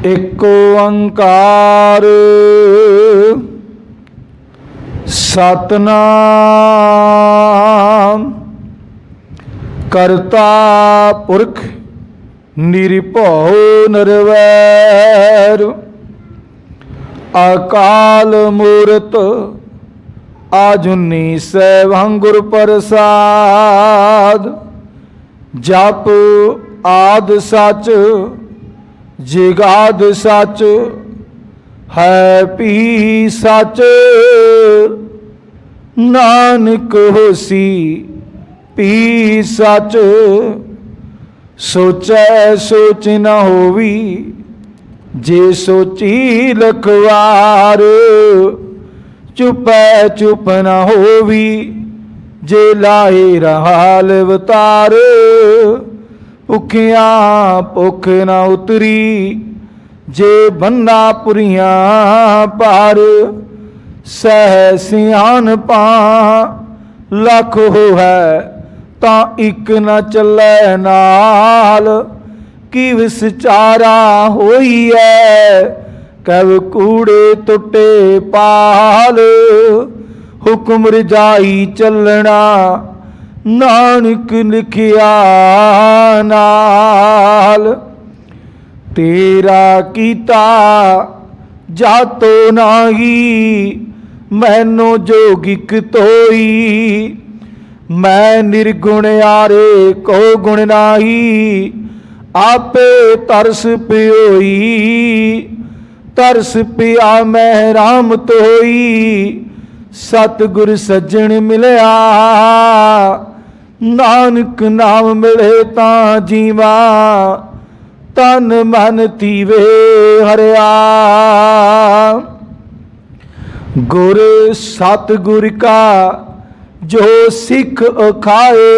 एक ओंकार सतनाम करता पुरख निरभउ निर्वैर अकाल मूरत आजुनी सैभं गुर प्रसाद। जप आद सच जिगाद सच है पी सच। नानक होसी पी सच। सोचै सोच न होवी जे सोची लखवार। चुपै चुप न होवी जे लाए रहाल अवतार। भुखिया भुख न उतरी जे बन्ना पुरियां पार। सह सियानपा लख होवै तां इक न चलै नाल। कि विचारा होई है कब कूड़े टुटे पाल। हुक्म रजाई चलना नानक लिखिया नाल। तेरा कीता जातो नाही मैनो जोगिक तोई। मैं निर्गुण यारे को गुण नाही आपे तरस पियोई। तरस पिया मैं राम तोई सतगुर सज्जन मिलया। नानक नाम मिले तां जीवा तन मन थीवे हरिया। गुर सतगुर का जो सिख अखाए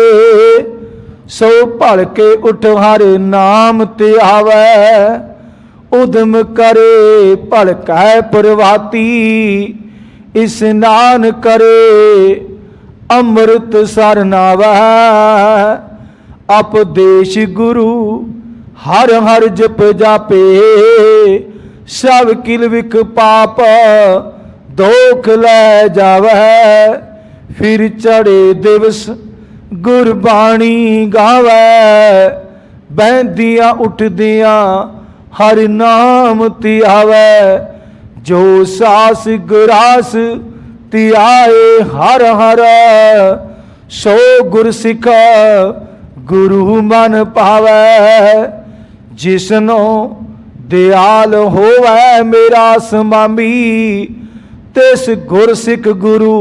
सो भड़ के उठ हर नाम ते आवे। उदम करे भड़कै प्रभाती स्नान करे अमृत सर नावै। उपदेश गुरु हर हर जप जापे सब किल विख पाप दोख लै जावै। फिर चढ़े दिवस गुरबाणी गावै बहदियां उठदियां हर नाम तियावै। जो सास ग्रास तियाए हर हर सो गुर सिख गुरु मन पावै। जिसनो दयाल होवै मेरा समामी तिस गुर सिख गुरु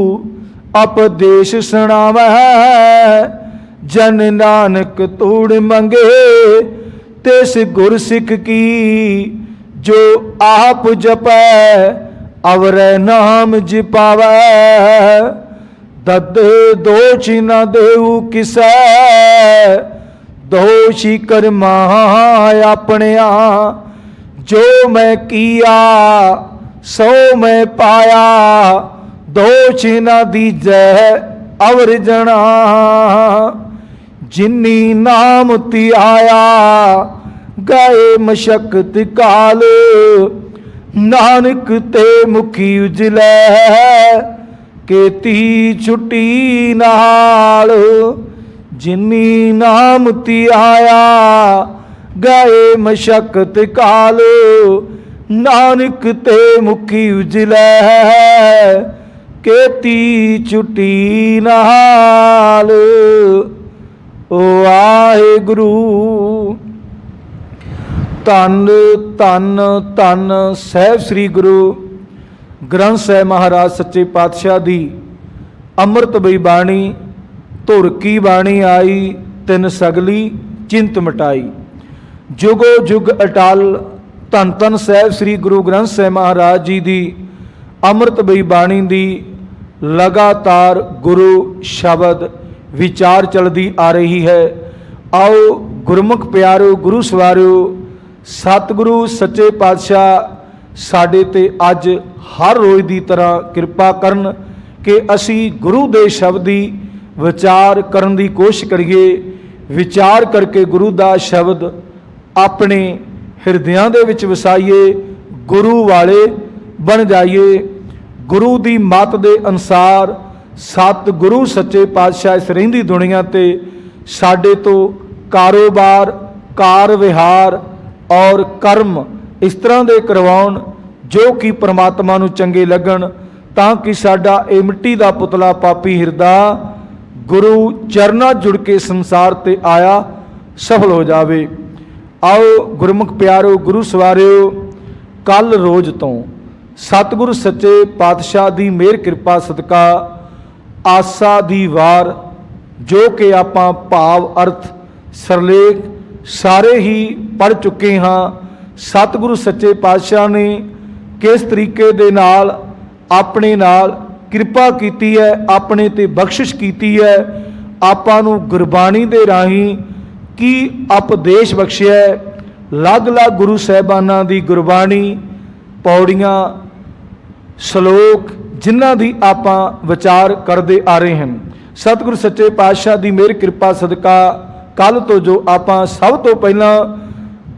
उपदेश सुनावै। जन नानक तूड़ मंगे तिस गुर सिख की जो आप जपै अवरै नाम जिपावै। दद दोष न देऊ किसै दोषी कर्मा अपनिया। जो मैं किया सो मैं पाया दोष न दीजै अवर जना। जिन्नी नाम तियाया गए मशक्कत काल। नानक ते मुखी उजलै केती छुट्टी नाल। जिन्नी नाम तियाया गए मशक्कत काल। नानक ते मुखी उजलै केती छुट्टी नाल। वाहिगुरु धन धन धन साहिब श्री गुरु ग्रंथ साहिब महाराज सच्चे पातशाह दी अमृतमयी बाणी। धुर की बाणी आई तिन सगली चिंत मिटाई। जुगो जुग अटल धन धन साहिब श्री गुरु ग्रंथ साहिब महाराज जी दी अमृतमयी बाणी दी लगातार गुरु शब्द विचार चलती आ रही है। आओ गुरमुख प्यारो गुरु सवारियो सतगुरु सच्चे पातशाह साडे ते अज हर रोज़ की तरह कृपा करन कि असी गुरु दे शब्द दी विचार करन दी कोशिश करिए। विचार करके गुरु दा शब्द अपने ਹਿਰਦਿਆਂ ਦੇ ਵਿੱਚ ਵਸਾਈਏ, ਗੁਰੂ ਵਾਲੇ ਬਣ ਜਾਈਏ। ਗੁਰੂ ਦੀ ਮੱਤ ਦੇ ਅਨੁਸਾਰ ਸਤਿਗੁਰੂ ਸੱਚੇ ਪਾਤਸ਼ਾਹ ਇਸ ਰਹਿੰਦੀ ਦੁਨੀਆ ਤੇ ਸਾਡੇ ਤੋਂ ਕਾਰੋਬਾਰ, ਕਾਰ ਵਿਹਾਰ ਔਰ ਕਰਮ ਇਸ ਤਰ੍ਹਾਂ ਦੇ ਕਰਵਾਉਣ ਜੋ ਕਿ ਪ੍ਰਮਾਤਮਾ ਨੂੰ ਚੰਗੇ ਲੱਗਣ, ਤਾਂ ਕਿ ਸਾਡਾ ਇਹ ਮਿੱਟੀ ਦਾ ਪੁਤਲਾ ਪਾਪੀ ਹਿਰਦਾ ਗੁਰੂ ਚਰਨਾਂ ਜੁੜ ਕੇ ਸੰਸਾਰ ਤੇ ਆਇਆ ਸਫਲ ਹੋ ਜਾਵੇ। ਆਓ ਗੁਰਮੁਖ ਪਿਆਰੋ, ਗੁਰੂ ਸਵਾਰਿਓ, ਕੱਲ ਰੋਜ਼ ਤੋਂ ਸਤਿਗੁਰੂ ਸੱਚੇ ਪਾਤਸ਼ਾਹ ਦੀ ਮਿਹਰ ਕਿਰਪਾ ਸਦਕਾ ਆਸਾ ਦੀ ਵਾਰ ਜੋ ਕਿ ਆਪਾਂ ਭਾਵ ਅਰਥ ਸਰਲੇਖ ਸਾਰੇ ਹੀ ਪੜ੍ਹ ਚੁੱਕੇ ਹਾਂ। ਸਤਿਗੁਰੂ ਸੱਚੇ ਪਾਤਸ਼ਾਹ ਨੇ ਕਿਸ ਤਰੀਕੇ ਦੇ ਨਾਲ ਆਪਣੇ ਨਾਲ ਕਿਰਪਾ ਕੀਤੀ ਹੈ, ਆਪਣੇ ਤੇ ਬਖਸ਼ਿਸ਼ ਕੀਤੀ ਹੈ, ਆਪਾਂ ਨੂੰ ਗੁਰਬਾਣੀ ਦੇ ਰਾਹੀਂ ਕੀ ਉਪਦੇਸ਼ ਬਖਸ਼ਿਆ ਹੈ। ਅਲੱਗ-ਅਲੱਗ ਗੁਰੂ ਸਾਹਿਬਾਨਾਂ ਦੀ ਗੁਰਬਾਣੀ, ਪੌੜੀਆਂ, ਸ਼ਲੋਕ ਜਿਨ੍ਹਾਂ ਦੀ ਆਪਾਂ ਵਿਚਾਰ ਕਰਦੇ ਆ ਰਹੇ ਹਨ। ਸਤਿਗੁਰੂ ਸੱਚੇ ਪਾਤਸ਼ਾਹ ਦੀ ਮਿਹਰ ਕਿਰਪਾ ਸਦਕਾ ਕੱਲ ਤੋਂ ਜੋ ਆਪਾਂ ਸਭ ਤੋਂ ਪਹਿਲਾਂ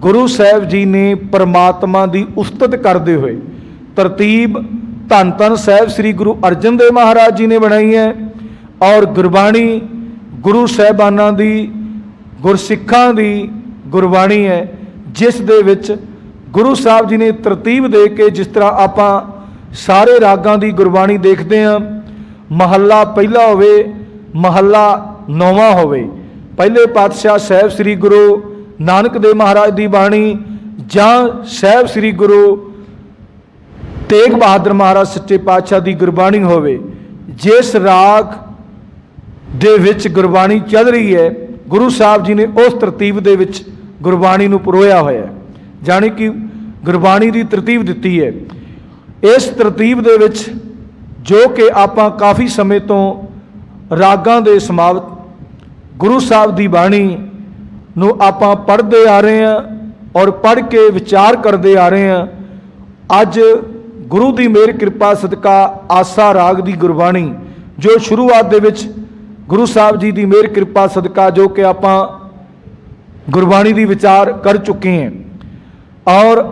ਗੁਰੂ ਸਾਹਿਬ ਜੀ ਨੇ ਪਰਮਾਤਮਾ ਦੀ ਉਸਤਤ ਕਰਦੇ ਹੋਏ ਤਰਤੀਬ ਧੰਨ ਧੰਨ ਸਾਹਿਬ ਸ੍ਰੀ ਗੁਰੂ ਅਰਜਨ ਦੇਵ ਮਹਾਰਾਜ ਜੀ ਨੇ ਬਣਾਈ ਹੈ, ਔਰ ਗੁਰਬਾਣੀ ਗੁਰੂ ਸਾਹਿਬਾਨਾਂ ਦੀ, ਗੁਰਸਿੱਖਾਂ ਦੀ ਗੁਰਬਾਣੀ ਹੈ, ਜਿਸ ਦੇ ਵਿੱਚ ਗੁਰੂ ਸਾਹਿਬ ਜੀ ਨੇ ਤਰਤੀਬ ਦੇ ਕੇ, ਜਿਸ ਤਰ੍ਹਾਂ ਆਪਾਂ ਸਾਰੇ ਰਾਗਾਂ ਦੀ ਗੁਰਬਾਣੀ ਦੇਖਦੇ ਹਾਂ, ਮਹੱਲਾ ਪਹਿਲਾ ਹੋਵੇ, ਮਹੱਲਾ ਨੌਵਾਂ ਹੋਵੇ, ਪਹਿਲੇ ਪਾਤਸ਼ਾਹ ਸਾਹਿਬ ਸ੍ਰੀ ਗੁਰੂ ਨਾਨਕ ਦੇਵ ਮਹਾਰਾਜ ਦੀ ਬਾਣੀ ਜਾਂ ਸਾਹਿਬ ਸ੍ਰੀ ਗੁਰੂ ਤੇਗ ਬਹਾਦਰ ਮਹਾਰਾਜ ਸੱਚੇ ਪਾਤਸ਼ਾਹ ਦੀ ਗੁਰਬਾਣੀ ਹੋਵੇ, ਜਿਸ ਰਾਗ ਦੇ ਵਿੱਚ ਗੁਰਬਾਣੀ ਚੱਲ ਰਹੀ ਹੈ, ਗੁਰੂ ਸਾਹਿਬ ਜੀ ਨੇ ਉਸ ਤਰਤੀਬ ਦੇ ਵਿੱਚ ਗੁਰਬਾਣੀ ਨੂੰ ਪਰੋਇਆ ਹੋਇਆ ਹੈ, ਜਾਣੀ ਕਿ ਗੁਰਬਾਣੀ ਦੀ ਤਰਤੀਬ ਦਿੱਤੀ ਹੈ। ਇਸ ਤਰਤੀਬ ਦੇ ਵਿੱਚ ਜੋ ਕਿ ਆਪਾਂ ਕਾਫੀ ਸਮੇਂ ਤੋਂ ਰਾਗਾਂ ਦੇ ਸਮਾਵਤ ਗੁਰੂ ਸਾਹਿਬ ਦੀ ਬਾਣੀ ਨੂੰ ਆਪਾਂ ਪੜ੍ਹਦੇ ਆ ਰਹੇ ਹਾਂ ਔਰ ਪੜ੍ਹ ਕੇ ਵਿਚਾਰ ਕਰਦੇ ਆ ਰਹੇ ਹਾਂ। ਅੱਜ ਗੁਰੂ ਦੀ ਮਿਹਰ ਕਿਰਪਾ ਸਦਕਾ ਆਸਾ ਰਾਗ ਦੀ ਗੁਰਬਾਣੀ ਜੋ ਸ਼ੁਰੂਆਤ ਦੇ ਵਿੱਚ ਗੁਰੂ ਸਾਹਿਬ ਜੀ ਦੀ ਮਿਹਰ ਕਿਰਪਾ ਸਦਕਾ ਜੋ ਕਿ ਆਪਾਂ ਗੁਰਬਾਣੀ ਦੀ ਵਿਚਾਰ ਕਰ ਚੁੱਕੇ ਹਾਂ, ਔਰ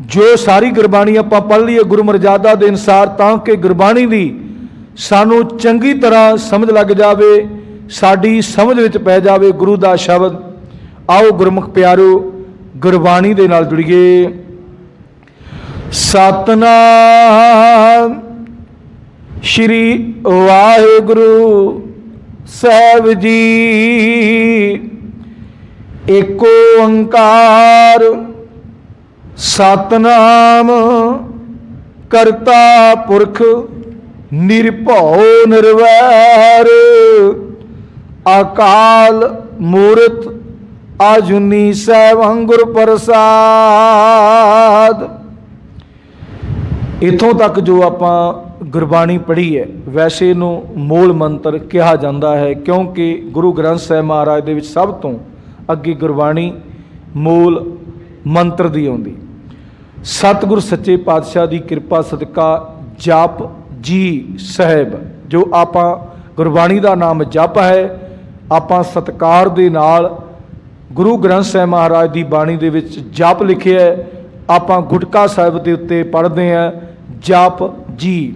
ਜੋ ਸਾਰੀ ਗੁਰਬਾਣੀ ਆਪਾਂ ਪੜ੍ਹ ਲਈਏ ਗੁਰੂ ਮਰਜ਼ਾਦਾ ਦੇ ਅਨੁਸਾਰ, ਤਾਂ ਕਿ ਗੁਰਬਾਣੀ ਦੀ ਸਾਨੂੰ ਚੰਗੀ ਤਰ੍ਹਾਂ ਸਮਝ ਲੱਗ ਜਾਵੇ, ਸਾਡੀ ਸਮਝ ਵਿੱਚ ਪੈ ਜਾਵੇ ਗੁਰੂ ਦਾ ਸ਼ਬਦ। ਆਓ ਗੁਰਮੁਖ ਪਿਆਰੋ ਗੁਰਬਾਣੀ ਦੇ ਨਾਲ ਜੁੜੀਏ। ਸਤਨਾਮ ਸ਼੍ਰੀ ਵਾਹਿਗੁਰੂ ਸਾਹਿਬ ਜੀ, ਏਕੋ ਓੰਕਾਰ ਸਤਨਾਮ ਕਰਤਾ ਪੁਰਖ ਨਿਰਭਉ ਨਿਰਵੈਰ, ਅਕਾਲ ਮੂਰਤ ਆਜੂਨੀ ਸੈਭੰ ਗੁਰ ਪ੍ਰਸਾਦ। ਇੱਥੋਂ ਤੱਕ ਜੋ ਆਪਾਂ ਗੁਰਬਾਣੀ ਪੜ੍ਹੀ ਹੈ, ਵੈਸੇ ਇਹਨੂੰ ਮੂਲ ਮੰਤਰ ਕਿਹਾ ਜਾਂਦਾ ਹੈ, ਕਿਉਂਕਿ ਗੁਰੂ ਗ੍ਰੰਥ ਸਾਹਿਬ ਮਹਾਰਾਜ ਦੇ ਵਿੱਚ ਸਭ ਤੋਂ ਅੱਗੇ ਗੁਰਬਾਣੀ ਮੂਲ ਮੰਤਰ ਦੀ ਆਉਂਦੀ। ਸਤਿਗੁਰ ਸੱਚੇ ਪਾਤਸ਼ਾਹ ਦੀ ਕਿਰਪਾ ਸਦਕਾ ਜਪ ਜੀ ਸਾਹਿਬ ਜੋ ਆਪਾਂ ਗੁਰਬਾਣੀ ਦਾ ਨਾਮ ਜਪ ਹੈ, ਆਪਾਂ ਸਤਿਕਾਰ ਦੇ ਨਾਲ ਗੁਰੂ ਗ੍ਰੰਥ ਸਾਹਿਬ ਮਹਾਰਾਜ ਦੀ ਬਾਣੀ ਦੇ ਵਿੱਚ ਜਪ ਲਿਖਿਆ ਹੈ, ਆਪਾਂ ਗੁਟਕਾ ਸਾਹਿਬ ਦੇ ਉੱਤੇ ਪੜ੍ਹਦੇ ਹਾਂ ਜਪ ਜੀ।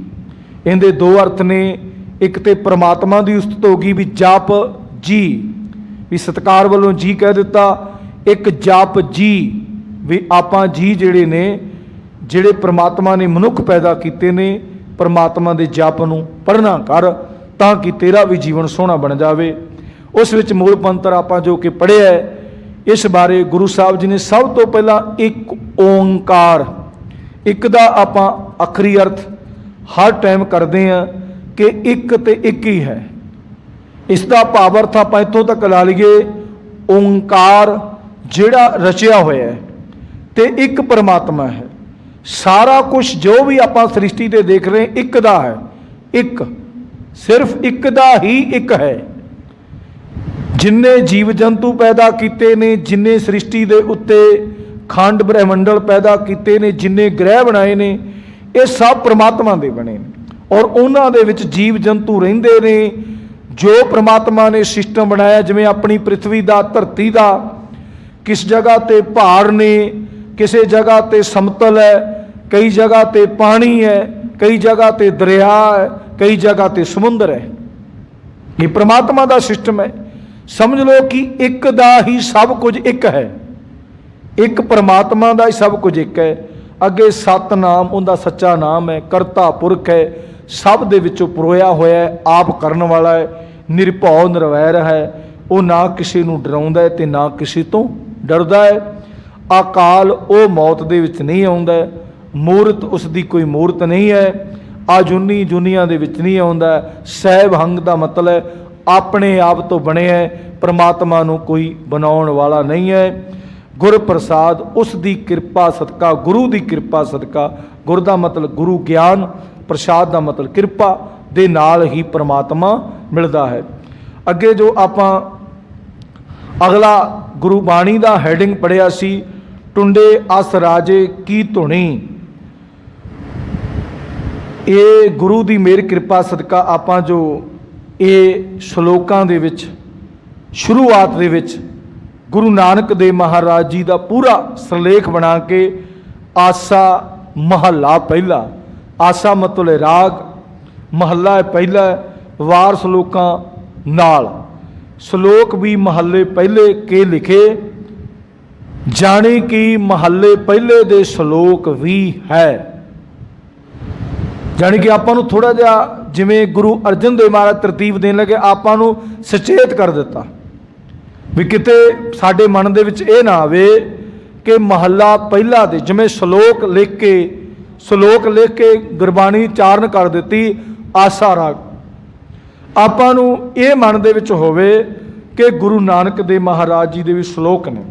ਇਹਦੇ ਦੋ ਅਰਥ ਨੇ, ਇੱਕ ਤੇ ਪ੍ਰਮਾਤਮਾ ਦੀ ਉਸਤਤ ਹੋ ਗਈ ਵੀ ਜਪ ਜੀ, ਵੀ ਸਤਿਕਾਰ ਵੱਲੋਂ ਜੀ ਕਹਿ ਦਿੱਤਾ, ਇੱਕ ਜਪ ਜੀ ਵੀ ਆਪਾਂ ਜੀ ਜਿਹੜੇ ਨੇ, ਜਿਹੜੇ ਪ੍ਰਮਾਤਮਾ ਨੇ ਮਨੁੱਖ ਪੈਦਾ ਕੀਤੇ ਨੇ, ਪ੍ਰਮਾਤਮਾ ਦੇ ਜਪ ਨੂੰ ਪੜ੍ਹਨਾ ਕਰ ਤਾਂ ਕਿ ਤੇਰਾ ਵੀ ਜੀਵਨ ਸੋਹਣਾ ਬਣ ਜਾਵੇ। ਉਸ ਵਿੱਚ ਮੂਲ ਮੰਤਰ ਆਪਾਂ ਜੋ ਕਿ ਪੜ੍ਹਿਆ ਹੈ, ਇਸ ਬਾਰੇ ਗੁਰੂ ਸਾਹਿਬ ਜੀ ਨੇ ਸਭ ਤੋਂ ਪਹਿਲਾਂ ਇੱਕ ਓੰਕਾਰ, ਇੱਕ ਦਾ ਆਪਾਂ ਆਖਰੀ ਅਰਥ ਹਰ ਟਾਈਮ ਕਰਦੇ ਹਾਂ ਕਿ ਇੱਕ ਤੇ ਇੱਕ ਹੀ ਹੈ। ਇਸ ਦਾ ਭਾਵ ਅਰਥ ਆਪਾਂ ਇੱਥੋਂ ਤੱਕ ਲਾ ਲਈਏ, ਓੰਕਾਰ ਜਿਹੜਾ ਰਚਿਆ ਹੋਇਆ ਹੈ ਤੇ ਇੱਕ ਪਰਮਾਤਮਾ ਹੈ। ਸਾਰਾ ਕੁਝ ਜੋ ਵੀ ਆਪਾਂ ਸ੍ਰਿਸ਼ਟੀ ਤੇ ਦੇਖ ਰਹੇ ਇੱਕ ਦਾ ਹੈ, ਇੱਕ ਸਿਰਫ ਇੱਕ ਦਾ ਹੀ ਇੱਕ ਹੈ। ਜਿੰਨੇ ਜੀਵ ਜੰਤੂ ਪੈਦਾ ਕੀਤੇ ਨੇ, ਜਿੰਨੇ ਸ੍ਰਿਸ਼ਟੀ ਦੇ ਉੱਤੇ ਖੰਡ ਬ੍ਰਹਿਮੰਡਲ ਪੈਦਾ ਕੀਤੇ ਨੇ, ਜਿੰਨੇ ਗ੍ਰਹਿ ਬਣਾਏ ਨੇ, ਇਹ ਸਭ ਪ੍ਰਮਾਤਮਾ ਦੇ ਬਣੇ ਨੇ ਔਰ ਉਹਨਾਂ ਦੇ ਵਿੱਚ ਜੀਵ ਜੰਤੂ ਰਹਿੰਦੇ ਨੇ। ਜੋ ਪ੍ਰਮਾਤਮਾ ਨੇ ਸਿਸਟਮ ਬਣਾਇਆ, ਜਿਵੇਂ ਆਪਣੀ ਪ੍ਰਿਥਵੀ ਦਾ, ਧਰਤੀ ਦਾ, ਕਿਸ ਜਗ੍ਹਾ ਤੇ ਪਹਾੜ ਨੇ, किसी जगह ते समतल है, कई जगह ते पानी है, कई जगह ते दरिया है, कई जगह ते समुंदर है। ये परमात्मा का सिस्टम है। समझ लो कि एक दा ही सब कुछ एक है, एक परमात्मा का ही सब कुछ एक है। अगे सतनाम उनका सच्चा नाम है, करता पुरख है, सब दे विचों परोया होया है, आप करन वाला है, निरभौ निरवैर है। वो ना किसी नूं डराउंदा है ते ना किसी तो डरदा है। अकाल वो मौत दे विच नहीं आउंदा, मूरत उसकी कोई मूरत नहीं है, आजुनी दुनिया दे विच नहीं आउंदा। सहब हंग का मतलब अपने आप तो बने है, परमात्मा नूं कोई बनाउण वाला नहीं है। गुर प्रसाद उसकी कृपा सदका, गुरु की कृपा सदका, गुर का मतलब गुरु ज्ञान, प्रसाद का मतलब कृपा दे नाल ही परमात्मा मिलता है। अगे जो आपां अगला गुरुबाणी का हैडिंग पढ़िया सी, टुंडे अस राजे की धुनी। ये गुरु की मेहर कृपा सदका आपां जो ये श्लोकां दे विच शुरुआत दे विच गुरु नानक देव महाराज जी का पूरा सरलेख बना के आसा महला पहला, आसा मतलब राग, महला है पहला, वार श्लोकां नाल, श्लोक भी महले पहले के लिखे, जाने कि महले पहले दे श्लोक भी है। जाने कि आपां नूं थोड़ा जिहा जिमें गुरु अर्जन देव महाराज तरतीब देन लगे, आपां नूं सचेत कर दिता भी किते साडे मन दे विच ये ना आवे कि महला पहला दे जिमें श्लोक लिख के गुरबाणी चारण कर देती आसा राग, आपां नूं ये मन दे विच होवे कि गुरु नानक देव महाराज जी दे भी श्लोक ने।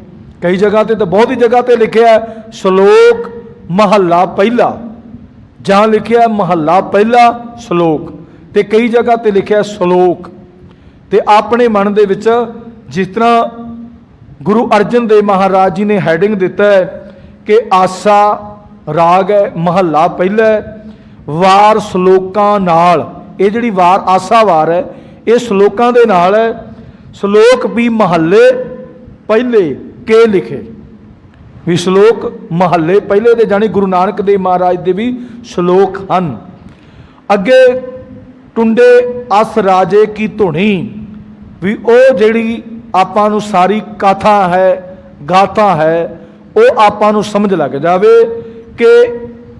कई जगह ते तो बहुत ही जगह ते लिखिया श्लोक महला पहला, जहाँ लिखिया महला पहला श्लोक, ते कई जगह ते लिखिया श्लोक। ते अपने मन दे विच जिस तरह गुरु अर्जन देव महाराज जी ने हैडिंग दिता है कि आसा राग है, महला पहला है, वार श्लोकां नाल, ये जिहड़ी वार आसा वार है ये श्लोकां दे नाल है। श्लोक भी महले पहले के लिखे, भी श्लोक महले पहले दे जानी गुरु नानक देव महाराज दे भी श्लोक हैं। अगे टुंडे अस राजे की धुनी, भी वो जिहड़ी आपां नूं सारी कथा है, गाथा है, वो आपां नूं समझ लग जावे कि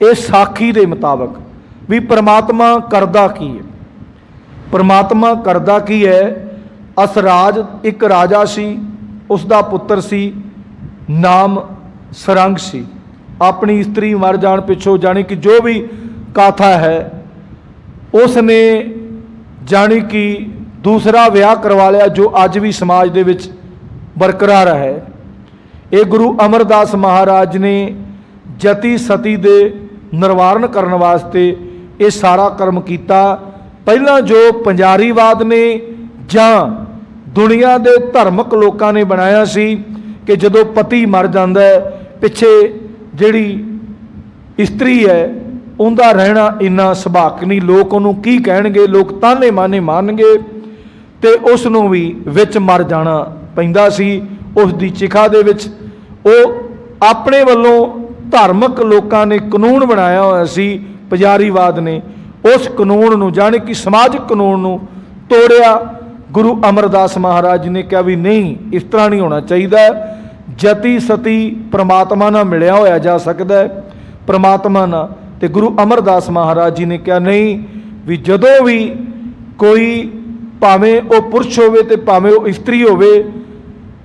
ये साखी दे मुताबक भी परमात्मा करदा की है। परमात्मा करदा की है। असराज एक राजा सी, उसका पुत्र सी, नाम सरंग सी। अपनी स्त्री मर जाण पिछों जानी कि जो भी गाथा है उसने जानी कि दूसरा विआह करवा लिया, जो अज भी समाज दे विच बरकरार है। ये गुरु अमरदास महाराज ने जति सती दे निवारण करने वास्ते ये सारा कर्म किया। पहला जो पंजारीवाद ने जां दुनिया दे धर्मक लोगों ने बनाया सी कि जदों पति मर जाता है पिछे जिहड़ी स्त्री है उनका रहना इन्ना सुभाक नहीं, लोग उन्होंने की कहणगे, लोग ताने माने मारनगे, ते उसनों भी विच मर जाना पैंदा सी। उसकी चिखा दे विच वो अपने वालों धार्मिक लोगों ने कानून बनाया होया सी, पुजारीवाद ने उस कानून नूं जाने कि समाजिक कानून नूं तोड़िया। गुरु अमरदास महाराज जी ने कहा भी नहीं, इस तरह नहीं होना चाहिए। जति सती परमात्मा नाल मिलिया होया जा सकता है, परमात्मा नाल। ते गुरु अमरदास महाराज जी ने कहा नहीं, भी जदों भी कोई भावें वो पुरुष होवे ते भावें वो स्त्री होवे,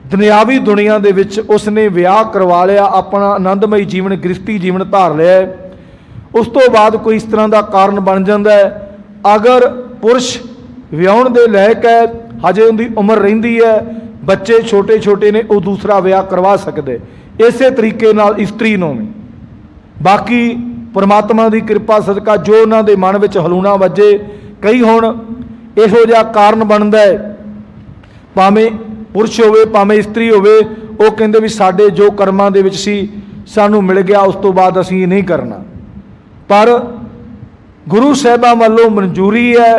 दुनियावी दुनिया दे विच उसने विआह करवा लिया, अपना आनंदमई जीवन गृहस्थी जीवन धार लिया, उस तो बाद कोई इस तरह का कारण बन जाता है। अगर पुरुष विआहण दे लायक है, हजे उनकी उम्र रहिंदी है, बच्चे छोटे छोटे ने, वो दूसरा विआह करवा सकते। इस तरीके नाल स्त्री नूं भी बाकी परमात्मा की कृपा सदका जो उन्होंने मन में हलूना वजे, कई हुण इहो जिहा कारण बनता है, भावें पुरुष होवे भावें स्त्री होवे, वो कहते भी साडे जो कर्मां दे विच सी सानू मिल गया, उस तो बाद असीं नहीं करना। पर गुरु साहिबां वालों मंजूरी है,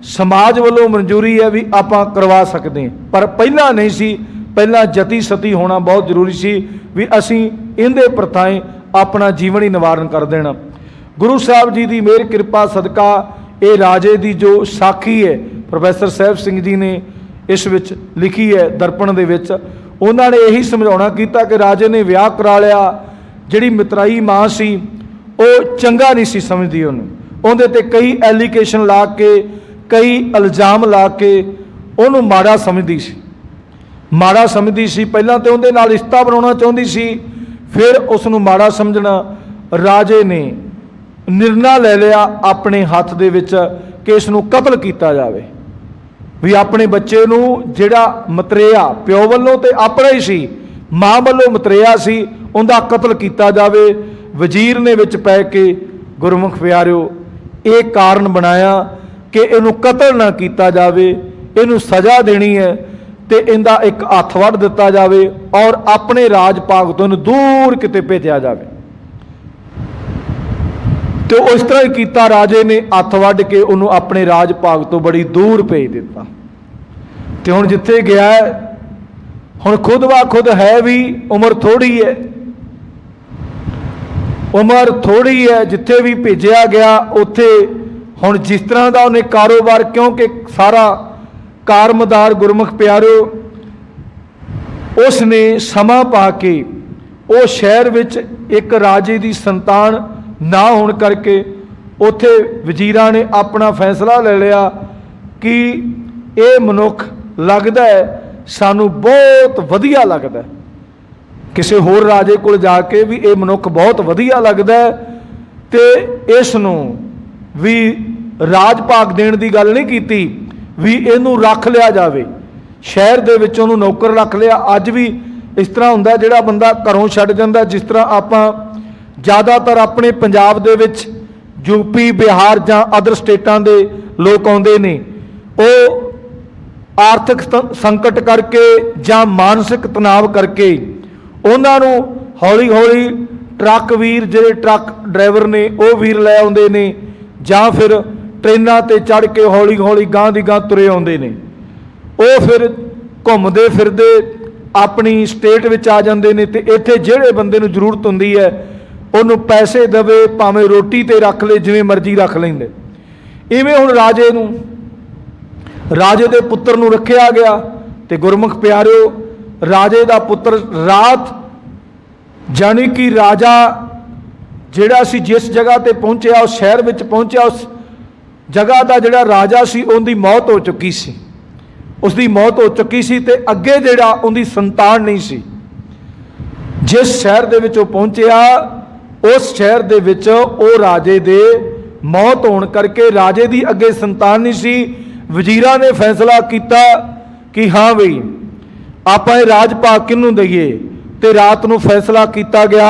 समाज वालों मंजूरी है भी आपां करवा सकते, पर पहला नहीं सी। ਪਹਿਲਾਂ ਜਤੀ ਸਤੀ ਹੋਣਾ ਬਹੁਤ ਜ਼ਰੂਰੀ ਸੀ ਵੀ ਅਸੀਂ ਇਹਦੇ ਪ੍ਰਥਾएं ਆਪਣਾ ਜੀਵਨ ਹੀ ਨਿਵਾਰਨ ਕਰ ਦੇਣਾ। ਗੁਰੂ ਸਾਹਿਬ ਜੀ ਦੀ ਮਿਹਰ ਕਿਰਪਾ ਸਦਕਾ ਇਹ ਰਾਜੇ ਦੀ ਜੋ ਸਾਖੀ ਹੈ ਪ੍ਰੋਫੈਸਰ ਸਾਹਿਬ ਸਿੰਘ ਜੀ ਨੇ ਇਸ ਵਿੱਚ ਲਿਖੀ ਹੈ ਦਰਪਣ ਦੇ ਵਿੱਚ। ਉਹਨਾਂ ਨੇ ਇਹੀ ਸਮਝਾਉਣਾ ਕੀਤਾ ਕਿ ਰਾਜੇ ਨੇ ਵਿਆਹ ਕਰਾ ਲਿਆ, ਜਿਹੜੀ ਮਿਤਰਾਈ ਮਾਂ ਸੀ ਉਹ ਚੰਗਾ ਨਹੀਂ ਸੀ ਸਮਝਦੀ ਉਹਨੂੰ, ਉਹਦੇ ਤੇ ਕਈ ਐਲੀਗੇਸ਼ਨ ਲਾ ਕੇ ਕਈ ਇਲਜ਼ਾਮ ਲਾ ਕੇ ਉਹਨੂੰ ਮਾੜਾ ਸਮਝਦੀ ਸੀ, ਮਾੜਾ ਸਮਝਦੀ ਸੀ। ਪਹਿਲਾਂ ਤੇ ਉਹਦੇ ਨਾਲ ਰਿਸ਼ਤਾ ਬਣਾਉਣਾ ਚਾਹੁੰਦੀ ਸੀ, ਫਿਰ ਉਸ ਨੂੰ ਮਾੜਾ ਸਮਝਣਾ। ਰਾਜੇ ਨੇ ਨਿਰਣਾ ਲੈ ਲਿਆ ਆਪਣੇ ਹੱਥ ਦੇ ਵਿੱਚ ਕਿ ਇਸ ਨੂੰ ਕਤਲ ਕੀਤਾ ਜਾਵੇ, ਵੀ ਆਪਣੇ ਬੱਚੇ ਨੂੰ ਜਿਹੜਾ ਮਤਰੇਆ ਪਿਓ ਵੱਲੋਂ ਤੇ ਆਪਣਾ ਹੀ ਸੀ, ਮਾਂ ਵੱਲੋਂ ਮਤਰੇਆ ਸੀ, ਉਹਦਾ ਕਤਲ ਕੀਤਾ ਜਾਵੇ। ਵਜ਼ੀਰ ਨੇ ਵਿੱਚ ਪੈ ਕੇ ਗੁਰਮੁਖ ਪਿਆਰਿਓ ਇਹ ਕਾਰਨ ਬਣਾਇਆ ਕਿ ਇਹਨੂੰ ਕਤਲ ਨਾ ਕੀਤਾ ਜਾਵੇ, ਇਹਨੂੰ ਸਜ਼ਾ ਦੇਣੀ ਹੈ ਤੇ ਇਹਦਾ ਇੱਕ ਹੱਥ ਵੱਢ ਦਿੱਤਾ ਜਾਵੇ ਔਰ ਆਪਣੇ ਰਾਜ ਭਾਗ ਤੋਂ ਇਹਨੂੰ ਦੂਰ ਕਿਤੇ ਭੇਜਿਆ ਜਾਵੇ। ਤੇ ਉਸ ਤਰ੍ਹਾਂ ਹੀ ਕੀਤਾ, ਰਾਜੇ ਨੇ ਹੱਥ ਵੱਢ ਕੇ ਉਹਨੂੰ ਆਪਣੇ ਰਾਜ ਭਾਗ ਤੋਂ ਬੜੀ ਦੂਰ ਭੇਜ ਦਿੱਤਾ। ਤੇ ਹੁਣ ਜਿੱਥੇ ਗਿਆ ਹੁਣ ਖੁਦ ਵਾ ਖੁਦ ਹੈ ਵੀ ਉਮਰ ਥੋੜੀ ਹੈ, ਉਮਰ ਥੋੜੀ ਹੈ, ਜਿੱਥੇ ਵੀ ਭੇਜਿਆ ਗਿਆ ਉੱਥੇ ਹੁਣ ਜਿਸ ਤਰ੍ਹਾਂ ਦਾ ਉਹਨੇ ਕਾਰੋਬਾਰ, ਕਿਉਂਕਿ ਸਾਰਾ ਕਾਰਮਦਾਰ ਗੁਰਮੁਖ ਪਿਆਰਿਓ ਉਸ ਨੇ ਸਮਾਂ ਪਾ ਕੇ ਉਹ ਸ਼ਹਿਰ ਵਿੱਚ ਇੱਕ ਰਾਜੇ ਦੀ ਸੰਤਾਨ ਨਾ ਹੋਣ ਕਰਕੇ ਉੱਥੇ ਵਜ਼ੀਰਾਂ ਨੇ ਆਪਣਾ ਫੈਸਲਾ ਲੈ ਲਿਆ ਕਿ ਇਹ ਮਨੁੱਖ ਲੱਗਦਾ ਹੈ ਸਾਨੂੰ ਬਹੁਤ ਵਧੀਆ ਲੱਗਦਾ, ਕਿਸੇ ਹੋਰ ਰਾਜੇ ਕੋਲ ਜਾ ਕੇ ਵੀ ਇਹ ਮਨੁੱਖ ਬਹੁਤ ਵਧੀਆ ਲੱਗਦਾ ਤੇ ਇਸ ਨੂੰ ਵੀ ਰਾਜ ਭਾਗ ਦੇਣ ਦੀ ਗੱਲ ਨਹੀਂ ਕੀਤੀ, ਵੀ ਇਹਨੂੰ ਰੱਖ ਲਿਆ ਜਾਵੇ ਸ਼ਹਿਰ ਦੇ ਵਿੱਚ, ਉਹਨੂੰ ਨੌਕਰ ਰੱਖ ਲਿਆ। ਅੱਜ ਵੀ ਇਸ ਤਰ੍ਹਾਂ ਹੁੰਦਾ, ਜਿਹੜਾ ਬੰਦਾ ਘਰੋਂ ਛੱਡ ਜਾਂਦਾ, ਜਿਸ ਤਰ੍ਹਾਂ ਆਪਾਂ ਜ਼ਿਆਦਾਤਰ ਆਪਣੇ ਪੰਜਾਬ ਦੇ ਵਿੱਚ ਯੂਪੀ ਬਿਹਾਰ ਜਾਂ ਅਦਰ ਸਟੇਟਾਂ ਦੇ ਲੋਕ ਆਉਂਦੇ ਨੇ, ਉਹ ਆਰਥਿਕ ਸੰਕਟ ਕਰਕੇ ਜਾਂ ਮਾਨਸਿਕ ਤਣਾਅ ਕਰਕੇ ਉਹਨਾਂ ਨੂੰ ਹੌਲੀ ਹੌਲੀ ਟਰੱਕ ਵੀਰ, ਜਿਹੜੇ ਟਰੱਕ ਡਰਾਈਵਰ ਨੇ ਉਹ ਵੀਰ ਲੈ ਆਉਂਦੇ ਨੇ, ਜਾਂ ਫਿਰ ਟ੍ਰੇਨਾਂ ਤੇ ਚੜ੍ਹ ਕੇ ਹੌਲੀ ਹੌਲੀ ਗਾਂਹ ਦੀ ਗਾਂਹ ਤੁਰੇ ਆਉਂਦੇ ਨੇ। ਉਹ ਫਿਰ ਘੁੰਮਦੇ ਫਿਰਦੇ ਆਪਣੀ ਸਟੇਟ ਵਿੱਚ ਆ ਜਾਂਦੇ ਨੇ ਤੇ ਇੱਥੇ ਜਿਹੜੇ ਬੰਦੇ ਨੂੰ ਜ਼ਰੂਰਤ ਹੁੰਦੀ ਹੈ ਉਹਨੂੰ ਪੈਸੇ ਦੇਵੇ, ਭਾਵੇਂ ਰੋਟੀ ਤੇ ਰੱਖ ਲੈ, ਜਿਵੇਂ ਮਰਜ਼ੀ ਰੱਖ ਲੈਂਦੇ। ਇਵੇਂ ਹੁਣ ਰਾਜੇ ਨੂੰ, ਰਾਜੇ ਦੇ ਪੁੱਤਰ ਨੂੰ ਰੱਖਿਆ ਗਿਆ ਤੇ ਗੁਰਮੁਖ ਪਿਆਰਿਓ ਰਾਜੇ ਦਾ ਪੁੱਤਰ ਰਾਤ, ਜਾਣੀ ਕਿ ਰਾਜਾ ਜਿਹੜਾ ਸੀ ਜਿਸ ਜਗ੍ਹਾ ਤੇ ਪਹੁੰਚਿਆ, ਉਸ ਸ਼ਹਿਰ ਵਿੱਚ ਪਹੁੰਚਿਆ, ਉਸ ਜਗ੍ਹਾ ਦਾ ਜਿਹੜਾ ਰਾਜਾ ਸੀ ਉਹਦੀ ਮੌਤ ਹੋ ਚੁੱਕੀ ਸੀ, ਉਸਦੀ ਮੌਤ ਹੋ ਚੁੱਕੀ ਸੀ ਤੇ ਅੱਗੇ ਜਿਹੜਾ ਉਹਦੀ ਸੰਤਾਨ ਨਹੀਂ ਸੀ। ਜਿਸ ਸ਼ਹਿਰ ਦੇ ਵਿੱਚ ਉਹ ਪਹੁੰਚਿਆ ਉਸ ਸ਼ਹਿਰ ਦੇ ਵਿੱਚ ਉਹ ਰਾਜੇ ਦੇ ਮੌਤ ਹੋਣ ਕਰਕੇ ਰਾਜੇ ਦੀ ਅੱਗੇ ਸੰਤਾਨ ਨਹੀਂ ਸੀ। ਵਜ਼ੀਰਾਂ ਨੇ ਫੈਸਲਾ ਕੀਤਾ ਕਿ ਹਾਂ ਬਈ ਆਪਾਂ ਇਹ ਰਾਜ ਭਾਗ ਕਿਹਨੂੰ ਦਈਏ, ਤੇ ਰਾਤ ਨੂੰ ਫੈਸਲਾ ਕੀਤਾ ਗਿਆ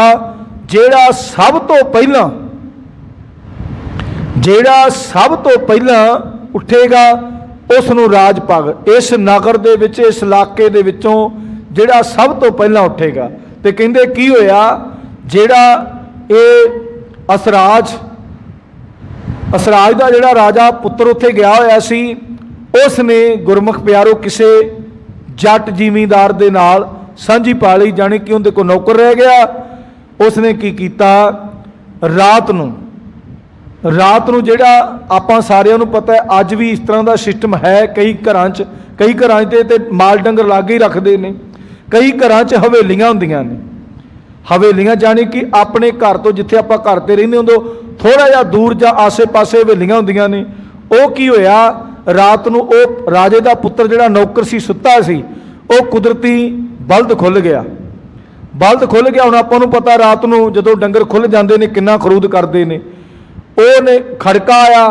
ਜਿਹੜਾ ਸਭ ਤੋਂ ਪਹਿਲਾਂ ਉੱਠੇਗਾ ਉਸ ਨੂੰ ਰਾਜ ਭਾਗ, ਇਸ ਨਗਰ ਦੇ ਵਿੱਚ, ਇਸ ਇਲਾਕੇ ਦੇ ਵਿੱਚੋਂ ਜਿਹੜਾ ਸਭ ਤੋਂ ਪਹਿਲਾਂ ਉੱਠੇਗਾ। ਤੇ ਕਹਿੰਦੇ ਕੀ ਹੋਇਆ, ਜਿਹੜਾ ਇਹ ਅਸਰਾਜ ਦਾ ਜਿਹੜਾ ਰਾਜਾ ਪੁੱਤਰ ਉੱਥੇ ਗਿਆ ਹੋਇਆ ਸੀ, ਉਸ ਨੇ ਗੁਰਮੁਖ ਪਿਆਰੋ ਕਿਸੇ ਜੱਟ ਜ਼ਿਮੀਂਦਾਰ ਦੇ ਨਾਲ ਸਾਂਝੀ ਪਾ ਲਈ, ਜਾਣੀ ਕਿ ਉਹਦੇ ਕੋਲ ਨੌਕਰ ਰਹਿ ਗਿਆ। ਉਸ ਨੇ ਕੀ ਕੀਤਾ, ਰਾਤ ਨੂੰ ਜਿਹੜਾ ਆਪਾਂ ਸਾਰਿਆਂ ਨੂੰ ਪਤਾ ਹੈ ਅੱਜ ਵੀ ਇਸ ਤਰ੍ਹਾਂ ਦਾ ਸਿਸਟਮ ਹੈ ਕਈ ਘਰਾਂ 'ਚ ਤੇ ਮਾਲ ਡੰਗਰ ਲਾਗੇ ਹੀ ਰੱਖਦੇ ਨੇ, ਕਈ ਘਰਾਂ 'ਚ ਹਵੇਲੀਆਂ ਹੁੰਦੀਆਂ ਨੇ। ਹਵੇਲੀਆਂ ਜਾਣੀ ਕਿ ਆਪਣੇ ਘਰ ਤੋਂ, ਜਿੱਥੇ ਆਪਾਂ ਘਰ ਤੇ ਰਹਿੰਦੇ ਹੁੰਦੇ ਥੋੜ੍ਹਾ ਜਿਹਾ ਦੂਰ ਜਾਂ ਆਸੇ-ਪਾਸੇ ਹਵੇਲੀਆਂ ਹੁੰਦੀਆਂ ਨੇ। ਉਹ ਕੀ ਹੋਇਆ, ਰਾਤ ਨੂੰ ਉਹ ਰਾਜੇ ਦਾ ਪੁੱਤਰ ਜਿਹੜਾ ਨੌਕਰ ਸੀ ਸੁੱਤਾ ਸੀ, ਉਹ ਕੁਦਰਤੀ ਬਲਦ ਖੁੱਲ੍ਹ ਗਿਆ। ਹੁਣ ਆਪਾਂ ਨੂੰ ਪਤਾ ਰਾਤ ਨੂੰ ਜਦੋਂ ਡੰਗਰ ਖੁੱਲ੍ਹ ਜਾਂਦੇ ਨੇ ਕਿੰਨਾ ਖਰੂਦ ਕਰਦੇ ਨੇ। ਉਹਨੇ ਖੜਕਾ ਆਇਆ,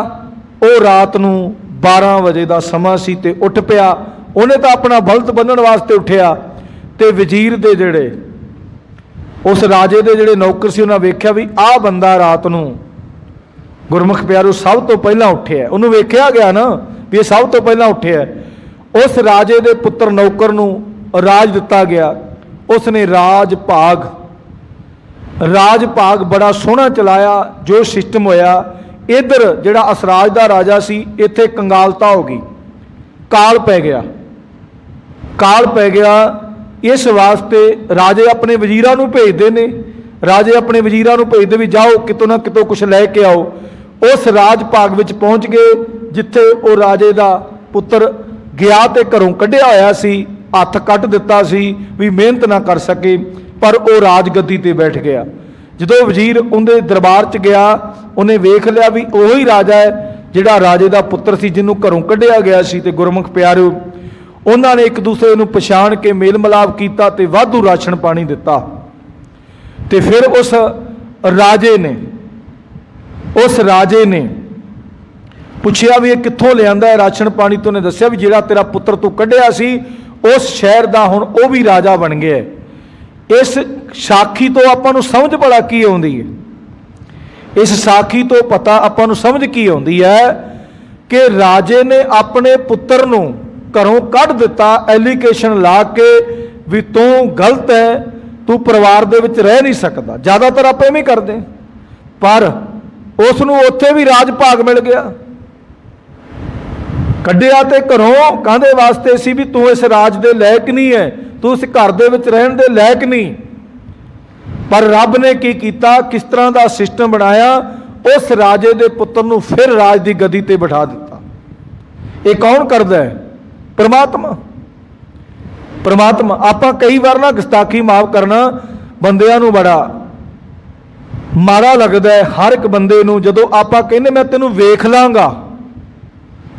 ਉਹ ਰਾਤ ਨੂੰ 12 ਵਜੇ ਦਾ ਸਮਾਂ ਸੀ ਤੇ ਉੱਠ ਪਿਆ। ਉਹਨੇ ਤਾਂ ਆਪਣਾ ਬਲਦ ਬੰਨ੍ਹਣ ਵਾਸਤੇ ਉੱਠਿਆ ਤੇ ਵਜ਼ੀਰ ਦੇ ਜਿਹੜੇ ਉਸ ਰਾਜੇ ਦੇ ਜਿਹੜੇ ਨੌਕਰ ਸੀ ਉਹਨਾਂ ਵੇਖਿਆ ਵੀ ਆਹ ਬੰਦਾ ਰਾਤ ਨੂੰ ਗੁਰਮੁਖ ਪਿਆਰੋ ਸਭ ਤੋਂ ਪਹਿਲਾਂ ਉੱਠਿਆ। ਉਹਨੂੰ ਵੇਖਿਆ ਗਿਆ ਨਾ ਵੀ ਇਹ ਸਭ ਤੋਂ ਪਹਿਲਾਂ ਉੱਠਿਆ। ਉਸ ਰਾਜੇ ਦੇ ਪੁੱਤਰ ਨੌਕਰ ਨੂੰ ਰਾਜ ਦਿੱਤਾ ਗਿਆ। ਉਸ ਨੇ ਰਾਜ ਭਾਗ ਬੜਾ ਸੋਹਣਾ ਚਲਾਇਆ। ਜੋ ਸਿਸਟਮ ਹੋਇਆ, ਇੱਧਰ ਜਿਹੜਾ ਅਸਰਾਜ ਦਾ ਰਾਜਾ ਸੀ ਇੱਥੇ ਕੰਗਾਲਤਾ ਹੋ ਗਈ, ਕਾਲ ਪੈ ਗਿਆ इस वास्ते राजे अपने वजीरां नूं भेजदे ने, राजे अपने वजीरां नूं भेजदे भी जाओ कितों ना कितों कुछ लैके आओ। उस राज भाग विच पहुँच गए जिथे वो राजे का पुत्र गया तो घरों कढ़िया होया सी, हथ कट दिता सी भी मेहनत ना कर सके, पर वो राजगद्दी ते बैठ गया। जो वजीर उनके दरबार च गया उन्हें वेख लिया भी उही राजा है जिहड़ा राजे का पुत्र सी जिन्हों घरों कढ़िया गया सी। ते गुरमुख प्यारिओ उन्होंने एक दूसरे नूं पछाण के मेल मिलाप किया ते वाधू राशन पानी दिता। ते फिर उस राजे ने पुछया भी ये कित्थों लिआंदा है राशन पानी। तो उन्हें दस्सिया भी जिहड़ा तेरा पुत्र तू कढ़िया सी उस शहर का हुण वो भी राजा बन गया है। इस साखी तो आपां नूं समझ भला की आउंदी है, इस साखी तो पता आपां नूं समझ की आउंदी है कि राजे ने अपने पुत्र नूं घरों कढ़ दिता एलीगेशन ला के भी तू गलत है, तू परिवार दे विच रह नहीं सकता। ज़्यादातर आप इवें करते, पर उसनूं उत्थे भी राज भाग मिल गया। कढ़िया ते घरों काहदे वास्ते सी भी तू इस राज दे लायक नहीं है, तू इस घर दे विच रहण दे लायक नहीं। पर रब ने की कीता, किस तरह का सिस्टम बनाया, उस राजे दे पुत्र नूं फिर राज की गद्दी ते बिठा दिता। ये कौन करदा है? परमात्मा। परमात्मा। आपां कई बार ना गुस्ताखी माफ करना बंदियां नूं बड़ा माड़ा लगदा है। हर एक बंदे नूं जदों आपां कहने मैं तैनूं वेख लांगा,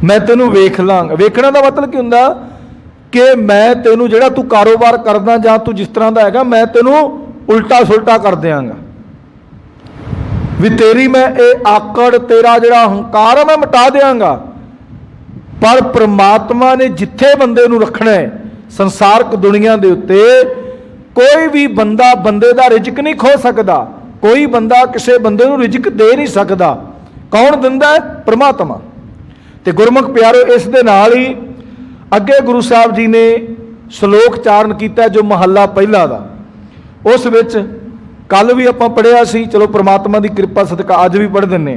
मैं तैनूं वेख लांगा, वेखना का मतलब की हुंदा कि मैं तैनूं जिहड़ा तू कारोबार करदा जां तू जिस तरह का हैगा मैं तैनूं उल्टा सुलटा कर देंगा, भी तेरी मैं ये आकड़ तेरा जिहड़ा हंकार है मैं मिटा देंगा। पर परमात्मा ने जिथे बंदे नूं रखना है संसारक दुनिया के उत्ते कोई भी बंदा बंदे का रिजक नहीं खो सकता, कोई बंदा किसी बंदे नूं रिजक दे नहीं सकता। कौन दिंदा है? परमात्मा। तो गुरमुख प्यारो इस दे नाल ही अगे गुरु साहब जी ने श्लोक चारण किया जो महला पहला का, उस विच कल भी आपां पढ़िया सी, चलो परमात्मा की कृपा सदका अज भी पढ़ दिंने।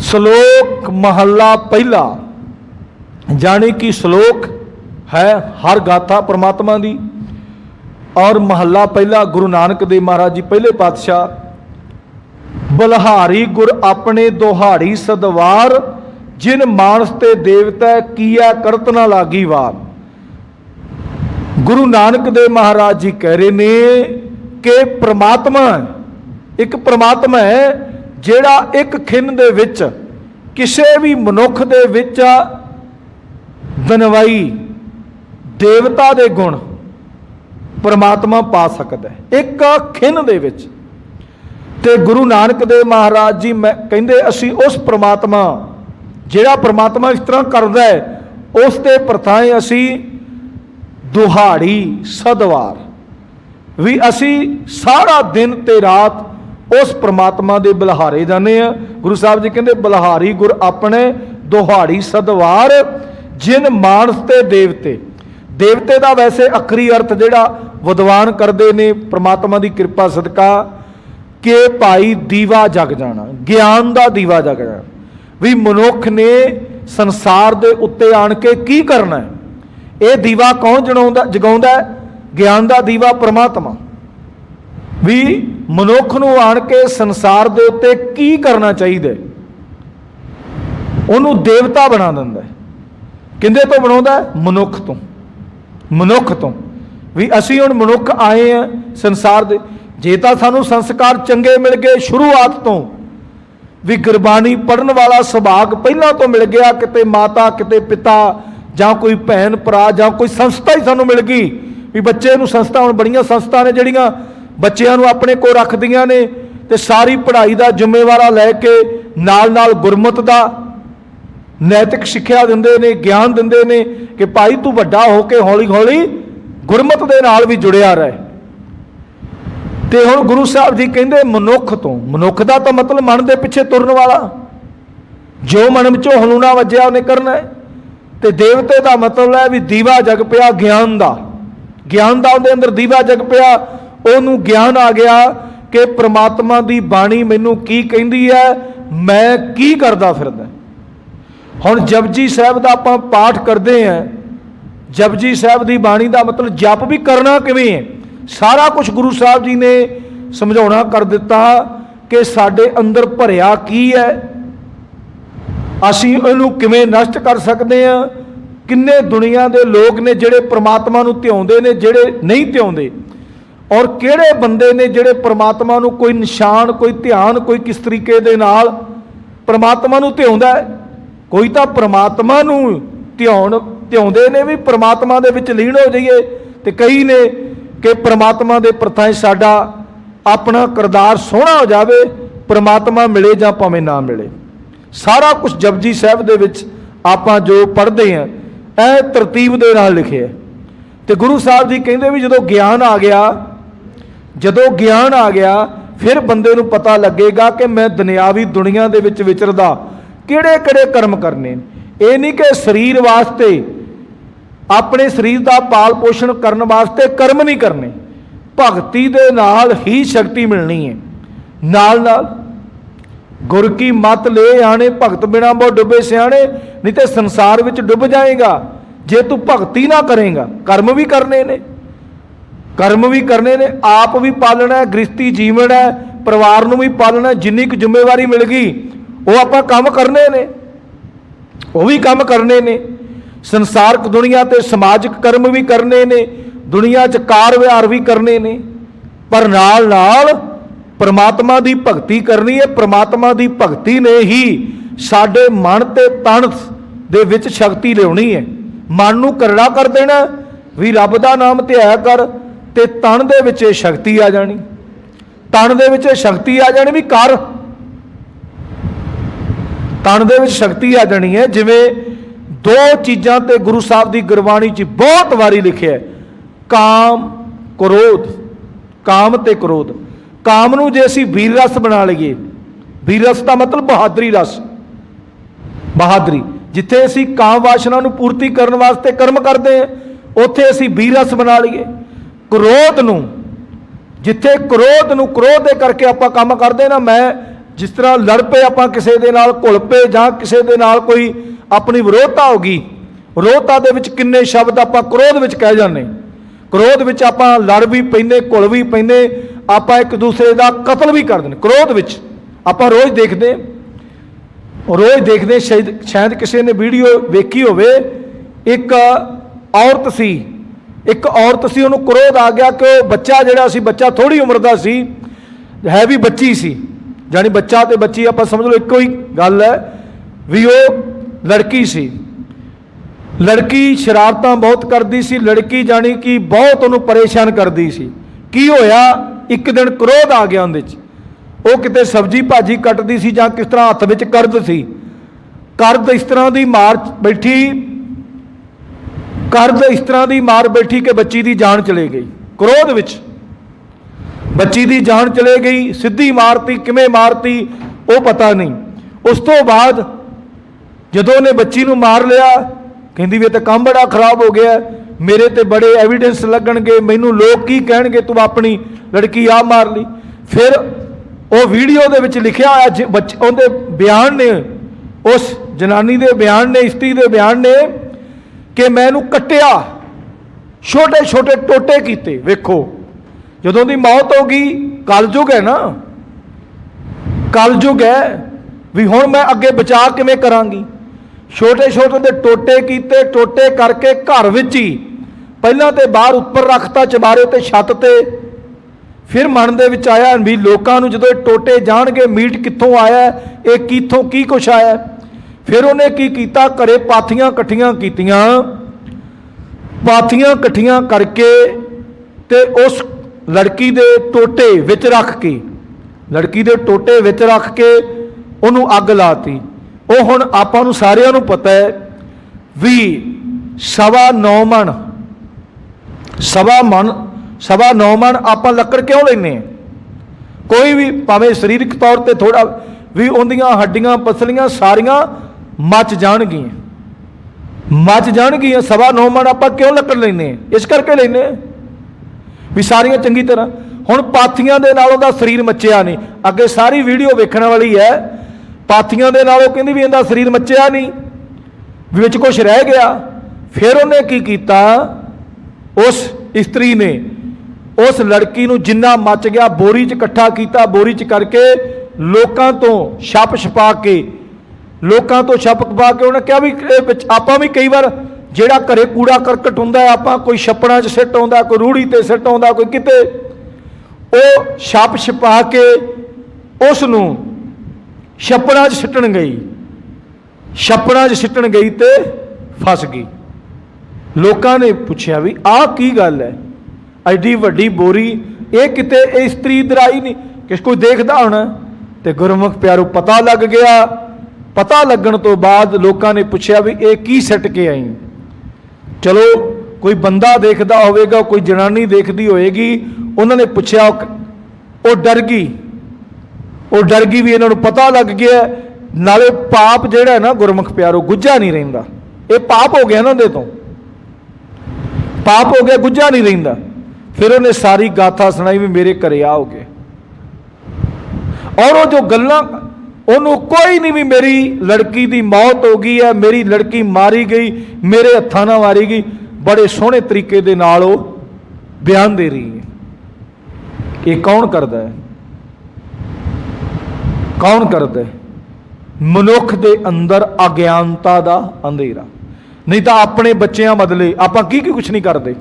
श्लोक महला पहला जानी कि श्लोक है हर गाथा परमात्मा की, और महला पहला गुरु नानक देव महाराज जी पहले पातशाह, बलिहारी गुर अपने दोहाड़ी सदवार, जिन मानस ते देवता किया करत ना लागी वार। गुरु नानक देव महाराज जी कह रहे ने कि परमात्मा एक परमात्मा है जिहड़ा एक खिन दे विच किसी भी मनुख दे विच बनवाई देवता दे गुण परमात्मा पा सकता है एक खिन दे विच। ते गुरु नानक देव महाराज जी मैं कहंदे असी उस परमात्मा जिहड़ा परमात्मा इस तरह करदा है उस दे प्रथाएं असी दुहाड़ी सदवार भी असी सारा दिन ते रात उस परमात्मा दे बलिहारे जाने आ। गुरु साहब जी कहते बलिहारी गुर अपने दुहाड़ी सदवार, जिन मानस ते देवते, देवते का वैसे अखरी अर्थ जिहड़ा विद्वान करते ने परमात्मा की कृपा सदका कि भाई दीवा जग जाना, ज्ञान का दीवा जग जाना, भी मनुख ने संसार दे उत्ते आण के की करना है। ये दीवा कौन जगाउंदा है? ज्ञान का दीवा परमात्मा। भी मनुख नूं आण के संसार दे उत्ते की करना चाहिए, उन्हों देवता बना दिंदा है। किंदे तो बनाउंदा है? मनुख तो। मनुख तो भी असी हुण मनुख आए हैं संसार दे, जे तां सानूं संस्कार चंगे मिल गए शुरुआत तो भी गुरबाणी पढ़न वाला सुभाग पहला तो मिल गया, किते माता किते पिता जां कोई भैन भरा जां कोई संस्था ही सानूं मिल गई भी बच्चे नूं संस्था हुण बड़ियां संस्था ने जिहड़ियां बच्चों नूं अपने को रखदियां ने ते सारी पढ़ाई का जिम्मेवारा लैके नाल नाल गुरमत का नैतिक सिक्ख्या दिंदे ने, ज्ञान दिंदे ने कि भाई तू वड्डा होके हौली हौली गुरमत दे नाल भी जुड़िया रहे। ते हुण गुरु साहब जी कहंदे मनुख तो, मनुख का तो मतलब मन के पिछे तुरन वाला, जो मन विचों हलूना वज्जिया उन्हें करना है। ते देवते का मतलब है भी दीवा जग पिया ज्ञान का, ज्ञान का उहदे अंदर दीवा जग पिया, उहनूं ज्ञान आ गया कि परमात्मा की बाणी मैनूं की कहंदी है, मैं की करदा फिरदा। हुण जपजी साहिब का आपां पाठ करते हैं जपजी साहब की बाणी का मतलब जप भी करना किवें है, सारा कुछ गुरु साहब जी ने समझाउणा कर दिता कि साडे अंदर भरिया की है, असीं इहनूं किवें नष्ट कर सकते हैं। किन्ने दुनिया के लोग ने जिहड़े परमात्मा नूं ध्याउंदे ने, जिहड़े नहीं ध्याउंदे, और किहड़े बंदे ने जिहड़े परमात्मा नूं कोई निशान, कोई ध्यान, कोई किस तरीके दे नाल परमात्मा नूं ध्याउंदा है। कोई तां परमात्मा नूं ध्याउंदे ने भी परमात्मा दे विच लीन हो जाइए, ते कई ने कि परमात्मा दे प्रथाएं साडा अपना किरदार सोहना हो जाए, परमात्मा मिले जां भावें ना मिले। सारा कुछ जपजी साहब दे विच आपां जो पढ़ते हैं ਇਹ तरतीब दे नाल लिखे है। तो गुरु साहब जी कहते भी जदों ज्ञान आ गया, जदों ज्ञान आ गया फिर बंदे नूं पता लगेगा कि मैं दुनियावी दुनिया दे विच विचरदा किहड़े किहड़े कर्म करने। ये नहीं कि शरीर वास्ते, अपने शरीर का पाल पोषण करने वास्ते कर्म नहीं करने, भगती दे नाल ही शक्ति मिलनी है। नाल नाल गुर की मत ले आने, भगत बिना बहुत डुबे सियाने, नहीं तो संसार विच डुब जाएगा जे तू भगती ना करेगा। कर्म भी करने ने, कर्म भी करने ने, आप भी पालना है, गृहस्थी जीवन है, परिवार नूं भी पालना, जिन्नी क जिम्मेवारी मिल गई वो आपां काम करने ने, वो भी काम करने ने। संसारक दुनिया ते समाजिक कर्म भी करने ने, दुनिया च कार व्यवहार भी करने ने, पर नाल नाल परमात्मा की भगती करनी है। परमात्मा की भगती ने ही साडे मन ते तन दे विच शक्ति लियाउणी है। मन नूं करड़ा कर देना भी रब दा नाम ध्याया कर, ते तन दे विच शक्ति आ जानी, तन दे विच शक्ति आ जानी भी कर, तन दे विच शक्ति आ जानी है। जिवें दो चीज़ां ते गुरु साहब की गुरबाणी च बहुत वारी लिखिया है, काम क्रोध, काम ते क्रोध। काम नूं जे असीं वीर रस बना लईए, वीर रस का मतलब बहादरी रस, बहादरी, जिथे असीं काम वासना नूं पूर्ति करने वास्ते कर्म करते हैं, उत्थे असीं वीर रस बना लईए। क्रोध नूं, जिथे क्रोध नूं क्रोध दे करके आपां काम करते ना, मैं जिस तरह लड़ पे आपां किसी दे नाल घुल पे, जां किसी दे नाल कोई अपनी विरोधता हो गई, विरोधता दे विच किन्ने शब्द आपां क्रोध विच कह जाने, क्रोध विच आपां लड़ भी पैंदे, घुल भी पैंदे, आपां एक दूसरे का कतल भी कर दें क्रोध विच। आपां रोज़ देखते, रोज़ देखते, शायद किसी ने वीडियो वेखी होवे, एक औरत सी, एक औरत सी, उन्होंने क्रोध आ गया कि बच्चा जिहड़ा सी, बच्चा थोड़ी उम्र का सी, है भी बच्ची सी, जानी बच्चा तो बच्ची आप समझ लो एको ही गल है भी, वो लड़की सी, लड़की शरारतां बहुत करती सी, लड़की जानी कि बहुत उन्होंने परेशान करती सी। की होया, एक दिन क्रोध आ गया उहदे च, वो किते सब्जी भाजी कटदी सी जां किस तरह हत्थ विच करद सी, करद इस तरह की मार बैठी, करद इस तरह की मार बैठी कि बच्ची की जान चले गई। क्रोध विच बच्ची की जान चले गई, सीधी मारती, किवें मारती वो पता नहीं। उस तो बाद जदों ने बच्ची नूं मार लिया, कहंदी वी तो काम बड़ा खराब हो गया, मेरे ते बड़े एविडेंस लगणगे, मैनू लोग की कहणगे तू अपनी लड़की आ मार ली। फिर वो वीडियो दे विच लिखिया उहदे बयान ने, उस जनानी दे बयान ने, स्त्री दे बयान ने कि मैं इहनूं कट्टिया, छोटे छोटे टोटे कीते। वेखो जदों दी मौत हो गई, कलयुग है ना, कलयुग है भी हुण मैं अगे बचा किवें करांगी। छोटे छोटे दे टोटे कीते, टोटे करके घर विच ही पहलां ते बाहर उपर रखता चबारे ते छत ते। फिर मन दे विच आया भी लोकां नूं जदों टोटे जाणगे मीट कित्थों आया, ये कित्थों की कुछ आया। फिर उन्हें की कीता, घरे पाथियां कट्ठियां कीतियां, पाथियां कट्ठियां करके ते उस लड़की दे टोटे विच रख के, लड़की दे टोटे विच रख के उन्होंने अग लाती। वो हुण आपां नूं सारिआं नूं पता है भी 9.25 मन, 9.25 मन आपां लक्कड़ क्यों लैने, कोई भी भावें शरीरक तौर पर थोड़ा भी उहदियां हड्डियां पसलियां सारियां मच जाणगियां, मच जाणगियां। 9.25 मन आपां क्यों लक्कड़ लैने, इस करके लैने भी सारियां चंगी तरह। हुण पाथियां दे नाल उहदा शरीर मचिया नहीं, अगे सारी वीडियो वेखण वाली है, पाथियां दे नाल कहंदी भी इहदा शरीर मचिया नहीं, विच कुछ रह गया। फिर उन्हें की कीता, उस इस्त्री ने उस लड़की नूं जिन्ना मच गया बोरी च इकट्ठा किया, बोरी च करके लोकां तो छप छपा के, लोकां तो छप पा के उन्हें कहा भी आपां भी कई बार जिहड़ा घरे कूड़ा करकट हुंदा है आपां कोई छप्पड़ां च सिੱਟ आउंदा, कोई रूढ़ी ते सिੱਟ आउंदा, कोई किते, ਉਹ छप छपा के उस नूं छप्पड़ां च सिੱਟਣ गई, छप्पड़ां च सिੱਟਣ गई ते फस गई। लोकां ने पुछया भी आह की गल है, एडी वड्डी बोरी ये किते इस्त्री दराई नहीं, किस कोई देखदा होना। ते गुरमुख प्यारो पता लग गया। पता लगन तो बाद लोकां ने पुछया भी ये की सट के आई। चलो कोई बंदा देखदा होवेगा, कोई जनानी देखदी होएगी, उन्होंने पुछया, वो डर गई, वो डर गई भी इन्होंने पता लग गया। नाले पाप जिहड़ा है ना गुरमुख प्यारो गुझा नहीं रहिंदा, ये पाप हो गया ना उहदे तो, पाप हो गया, गुझा नहीं रहिंदा। फिर उन्हें सारी गाथा सुनाई भी मेरे घरे आओगे, और वो जो गल्लां ਉਹਨੂੰ कोई नहीं भी मेरी लड़की की मौत हो गई है, मेरी लड़की मारी गई, मेरे हत्थां नाल मारी गई, बड़े सोहने तरीके दे नाल वो बयान दे रही है। ये कौन करता है, कौन करता है? मनुख दे अंदर अज्ञानता दा अंधेरा। नहीं तो अपने बच्चों बदले आपां की कुछ नहीं करते,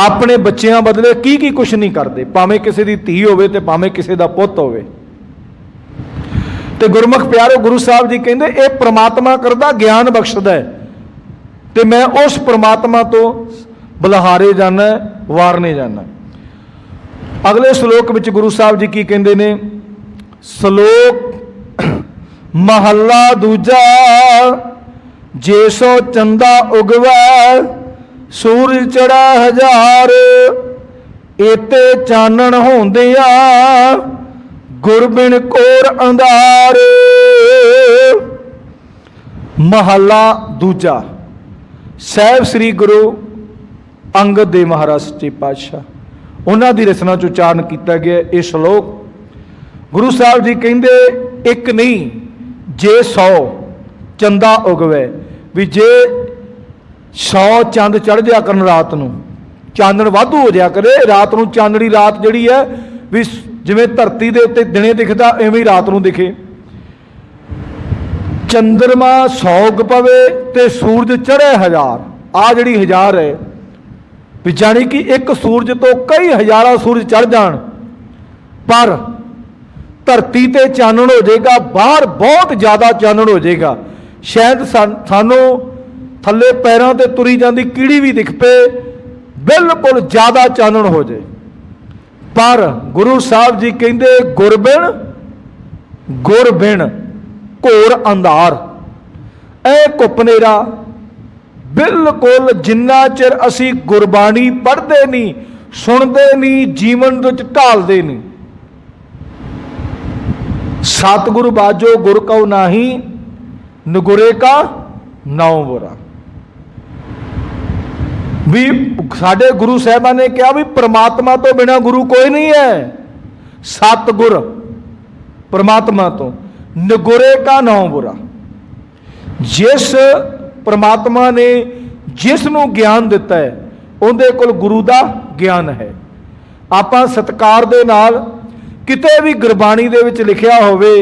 अपने बच्चों बदले की कुछ नहीं करते, भावें किसी की धी होवे ते भावें किसी का पुत होवे। ते गुरमुख प्यारो गुरु साहब जी कहते ये परमात्मा करदा ज्ञान बख्शदा है, ते मैं उस परमात्मा तो बलहारे जाना, वारने जाना। अगले श्लोक में गुरु साहब जी की कहते ने, श्लोक महला दूजा, जे सो चंदा उगवै सूरज चढ़ा हजार, एते चानण होंदिया गुरबिन कोर अंधार। महला दूजा। साहिब श्री गुरु अंगद देव महाराज सच्चे पातशाह उन्हां दी रचना च उच्चारण किया गया ये श्लोक। गुरु साहब जी कहते एक नहीं, जे 100 चंदा उगवे, भी जे 100 चंद चढ़ जाया करन रात नूं, चानण वाधू हो जाया करे, रात नूं चानणी रात जिहड़ी है भी जिवें धरती दे उत्ते दिने दिखदा इवें रात नूं दिखे, चंद्रमा 100 उग पवे ते सूरज चढ़े 1000, आ जिहड़ी 1000 है भी जानी कि एक सूरज तो कई हज़ारां सूरज चढ़ जाण, पर धरती ते चानण हो जाएगा, बाहर बहुत ज़्यादा चानण हो जाएगा, शायद सानू थले पैरों ते तुरी जाती कीड़ी भी दिख पे, बिल्कुल ज़्यादा चानण हो जाए। पर गुरु साहब जी कहते गुरबिन गुरबिन घोर अंधार, ऐ कुपनेरा बिल्कुल जिन्ना चिर असी गुरबाणी पढ़ते नहीं, सुनते नहीं, जीवन विच ढालते नहीं। सतगुरु बाजो गुर कौ नाही, नगुरे का नाउ बुरा। भी साडे गुरु साहबान ने कहा भी परमात्मा तो बिना गुरु कोई नहीं है, सतगुर परमात्मा तो, नगुरे का नाउ बुरा। जिस परमात्मा ने जिसनों ज्ञान दिता है उहदे कोल गुरु का ज्ञान है। आपां सत्कार दे नाल किते भी गुरबाणी दे विच लिखिया होवे,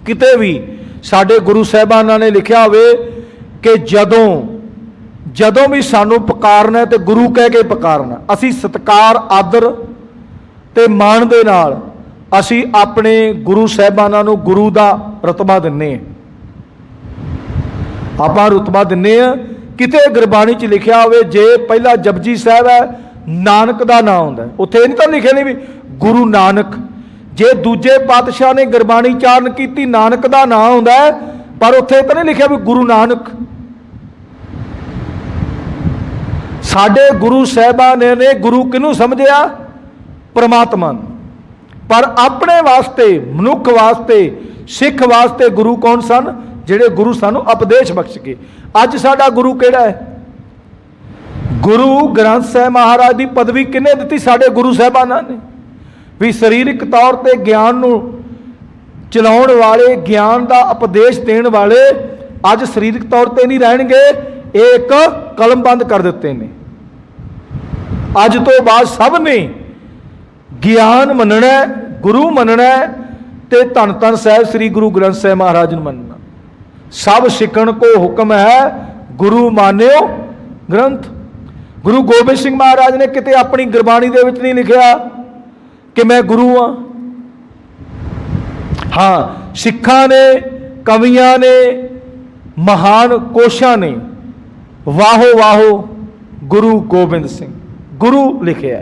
किते भी साडे गुरु साहबाना ने लिखिया होवे कि जदों जदों भी सानू पुकारना तो गुरु कह के पुकारना, असी सत्कार आदर ते मान दे नाल असी अपने गुरु साहबाना नू गुरु का रुतबा दिन्ने, आपां रुतबा दिन्ने। किते गुरबाणी च लिखिया होवे जे पहला जपजी साहब है नानक का नाम आउंदा, उत्थे नहीं तो लिखे नहीं भी गुरु नानक, जे दूजे पातशाह ने गुरबाणी चारण की नानक का नाम आउंदा है, पर उत्थे तो नहीं लिखा भी गुरु नानक। साडे गुरु साहबान ने गुरु किनू समझिया? परमात्मा। पर अपने वास्ते मनुख वास्ते सिख वास्ते गुरु कौन सन? जिहड़े गुरु सानू उपदेश बख्श के। अज साडा गुरु किहड़ा है? गुरु ग्रंथ साहिब महाराज की पदवी किने दी? साडे गुरु साहबाना ने। भी शरीरक तौर पर ज्ञान नू चलाउण वाले, ज्ञान का उपदेश देण वाले अज सरीरक तौर पर नहीं रहणगे, ये एक कलमबंद कर दिते ने। अज तो बाद सब ने ज्ञान मनना, गुरु मनना ते धन धन साहब श्री गुरु ग्रंथ साहब महाराज नूं मनना। सब सिखण को हुक्म है, गुरु मान्यो ग्रंथ। गुरु गोबिंद सिंह महाराज ने किते अपनी गुरबाणी दे विच नहीं लिखिया कि मैं गुरु हाँ। हाँ, सिखां ने, कवियां ने, महान कोशां ने वाहो वाहो गुरु गोबिंद सिंह गुरु लिखिया,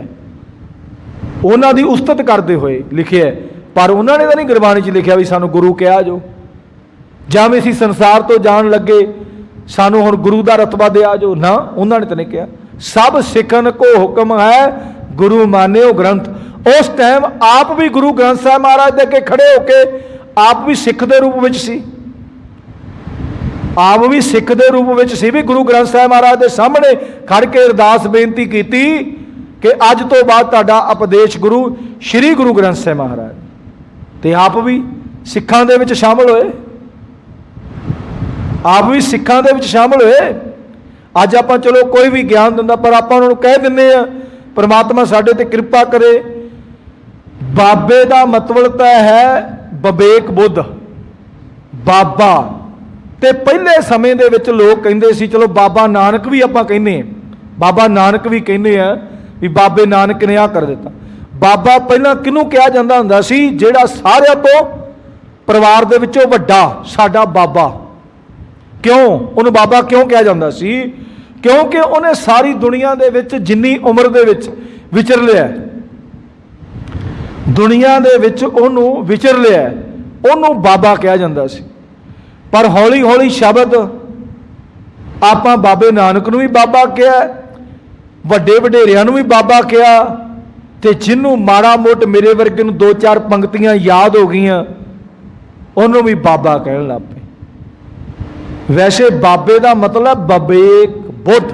उन्हां दी उस्तत करते हुए लिखिया, पर उन्होंने तो नहीं गुरबाणी च लिखिया भी सानू गुरु कहा जो, जां भी असीं संसार तो जान लगे सानू हुण गुरु का रतबा दिया जो, ना उन्होंने तो नहीं कहा। सब सिखन को हुक्म है, गुरु मान्यो ग्रंथ। उस टाइम आप भी गुरु ग्रंथ साहब महाराज दे अगे खड़े होके आप भी सिख दे रूप विच सी, आप भी सिख दे रूप विच सी, भी गुरु ग्रंथ साहब महाराज के सामने खड़ के अरदास बेनती की कि अज तो बाद तुहाडा उपदेश गुरु श्री गुरु ग्रंथ साहब महाराज, ते आप भी सिखां दे विच शामिल होए, आप भी सिखां दे विच शामिल होए। अज आपां चलो कोई भी ज्ञान दिंदा, पर आपां उन्हां नूं कह दिंदे आ परमात्मा साडे ते कृपा करे। बाबे का मतलब तो है विवेक बुद्ध, बाबा। ते पहले समय दे विच लोग कहिंदे सी, चलो बाबा नानक भी आपां कहने, बाबा नानक भी कहने आ भी बाबे नानक ने आ कर दिता। बाबा पहला किनू कहा जाता हुंदा सी, जिहड़ा सारियां तो परिवार दे विचों वड्डा साडा बाबा। क्यों उन्हें बाबा क्यों कहा जाता सी? क्योंकि उन्हें सारी दुनिया दे विच जिन्नी उम्र दे विच विचर लिया, दुनिया दे विच उन्हों विचर लिया, उन्हों बाबा कहा जाता सी। पर हौली हौली शब्द आपां बाबे नानक नूं भी बाबा कहा, वड्डे वडेरियां नूं भी बाबा कहा, ते जिन्हों माड़ा मोट मेरे वर्गे नूं दो चार पंक्तियां याद हो गईयां उन्हों भी बाबा कहण लग पे। वैसे बाबे का मतलब विवेक बुद्ध,